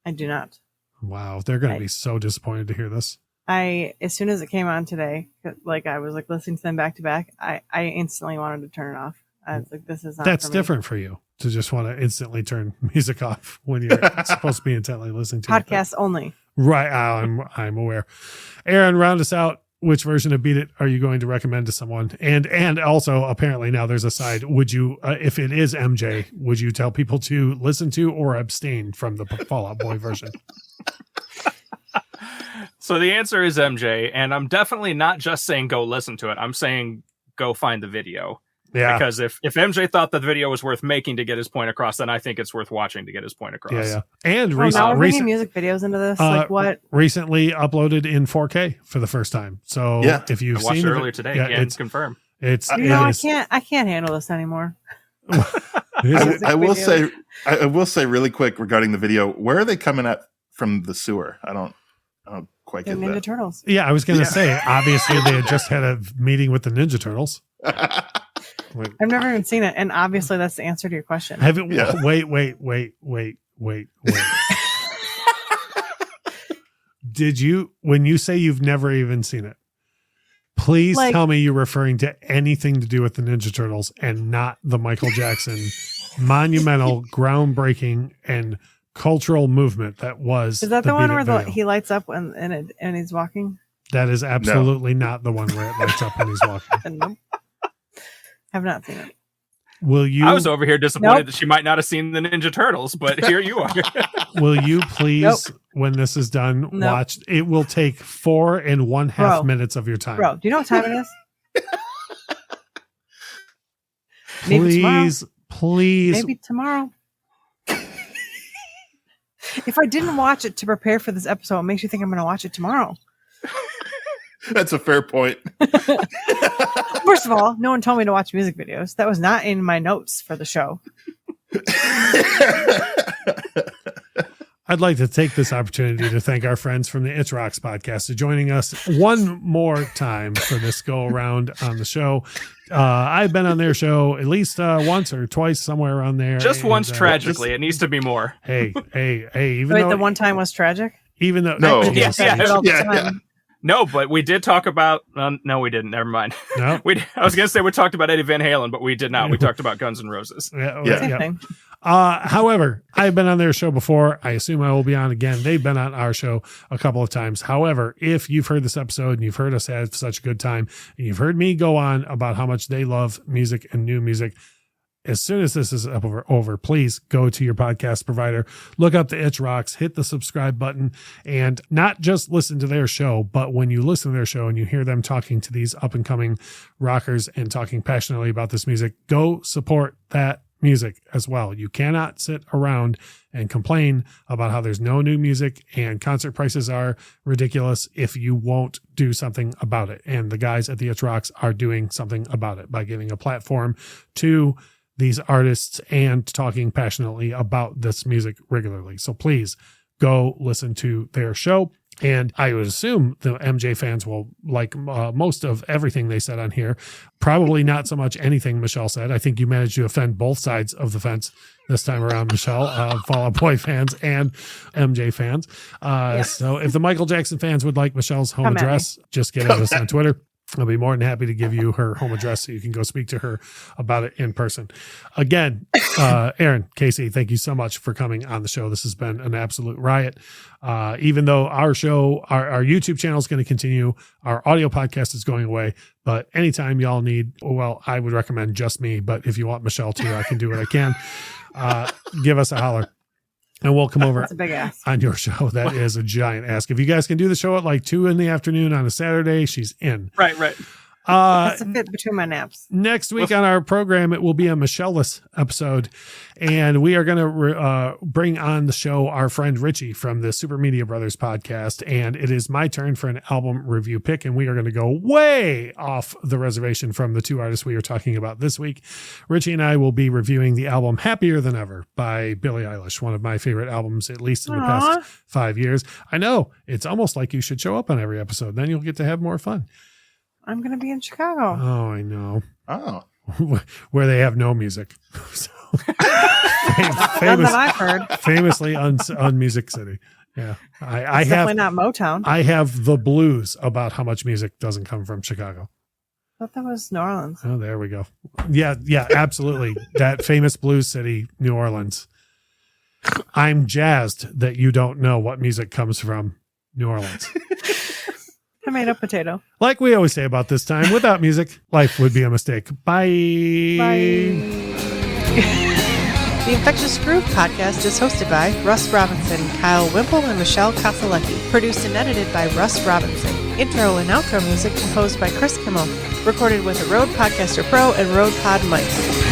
C: I do not.
B: Wow, they're going to be so disappointed to hear this.
C: As soon as it came on today, I was listening to them back to back. I instantly wanted to turn it off. I was like, "This is not."
B: That's different for you to just want to instantly turn music off when you're supposed to be intently listening to
C: podcasts only.
B: Right, I'm aware. Aaron, round us out. Which version of Beat It are you going to recommend to someone? And also, apparently now there's a side. Would you, if it is MJ, would you tell people to listen to or abstain from the Fall Out Boy version?
D: So the answer is MJ, and I'm definitely not just saying go listen to it. I'm saying go find the video. Yeah. Because if MJ thought the video was worth making to get his point across, then I think it's worth watching to get his point across.
B: Yeah. And
C: now we're bringing music videos into this. What?
B: Recently uploaded in 4K for the first time. So if you've
D: watched
B: seen
D: it earlier today, can confirm.
C: I can't handle this anymore.
E: I will say really quick regarding the video. Where are they coming at from the sewer? I don't quite get that.
C: Ninja Turtles.
B: Yeah, I was going to say. Obviously, they had just had a meeting with the Ninja Turtles.
C: I've never even seen it, and obviously that's the answer to your question.
B: Have it? Yeah. Wait. Did you, when you say you've never even seen it, please tell me you're referring to anything to do with the Ninja Turtles and not the Michael Jackson monumental, groundbreaking, and cultural movement that was.
C: Is that the one where he lights up and he's walking?
B: That is absolutely not the one where it lights up when he's walking.
C: Nope. Have not seen it.
B: Will you?
D: I was over here disappointed that she might not have seen the Ninja Turtles, but here you are.
B: Will you please, when this is done, watch? It will take 4.5 minutes of your time.
C: Bro, do you know what time it is? Maybe tomorrow.
B: Please.
C: Maybe tomorrow. If I didn't watch it to prepare for this episode, it makes you think I'm going to watch it tomorrow.
E: That's a fair point.
C: First of all, no one told me to watch music videos. That was not in my notes for the show.
B: I'd like to take this opportunity to thank our friends from the It's Rocks podcast for joining us one more time for this go around on the show. I've been on their show at least once or twice, somewhere around there.
D: Just once, tragically. It needs to be more.
B: Hey. Even
C: Wait,
B: though
C: the one time was tragic?
B: Even though
D: yeah. No, but we did talk about. No, we didn't. Never mind.
B: No,
D: I was going to say we talked about Eddie Van Halen, but we did not. We talked about Guns N' Roses.
B: Yeah. However, I've been on their show before. I assume I will be on again. They've been on our show a couple of times. However, if you've heard this episode and you've heard us have such a good time, and you've heard me go on about how much they love music and new music, as soon as this is over, please go to your podcast provider, look up the Itch Rocks, hit the subscribe button, and not just listen to their show, but when you listen to their show and you hear them talking to these up and coming rockers and talking passionately about this music, go support that music as well. You cannot sit around and complain about how there's no new music and concert prices are ridiculous if you won't do something about it. And the guys at the Itch Rocks are doing something about it by giving a platform to these artists and talking passionately about this music regularly. So please go listen to their show. And I would assume the MJ fans will like most of everything they said on here. Probably not so much anything Michelle said. I think you managed to offend both sides of the fence this time around, Michelle, Fall Out Boy fans and MJ fans. So if the Michael Jackson fans would like Michelle's home address, just get at us on Twitter. I'll be more than happy to give you her home address so you can go speak to her about it in person. Again, Aaron, Casey, thank you so much for coming on the show. This has been an absolute riot. Even though our show, our YouTube channel is going to continue, our audio podcast is going away. But anytime y'all need, well, I would recommend just me. But if you want Michelle too, I can do what I can. Give us a holler. And we'll come over on your show. That is a giant ask. If you guys can do the show at like 2 p.m. on a Saturday, she's in.
D: Right.
C: That's a fit between my naps.
B: Next week on our program, it will be a Michelle-less episode. And we are going to bring on the show our friend Richie from the Super Media Brothers podcast. And it is my turn for an album review pick. And we are going to go way off the reservation from the two artists we are talking about this week. Richie and I will be reviewing the album Happier Than Ever by Billie Eilish, one of my favorite albums, at least in the past 5 years. I know, it's almost like you should show up on every episode. Then you'll get to have more fun.
C: I'm going to be in Chicago.
B: Oh, I know.
E: Oh.
B: Where they have no music. So,
C: None that I've heard.
B: Famously on Music City. Yeah. I
C: have definitely not Motown.
B: I have the blues about how much music doesn't come from Chicago.
C: I thought that was New Orleans.
B: Oh, there we go. Yeah, absolutely. That famous blues city, New Orleans. I'm jazzed that you don't know what music comes from New Orleans.
C: Tomato, potato.
B: Like we always say about this time, without music, life would be a mistake. Bye.
C: The Infectious Groove Podcast is hosted by Russ Robinson, Kyle Wimple, and Michelle Koselecki. Produced and edited by Russ Robinson. Intro and outro music composed by Chris Kimmel. Recorded with a Rode Podcaster Pro and Rode Pod mics.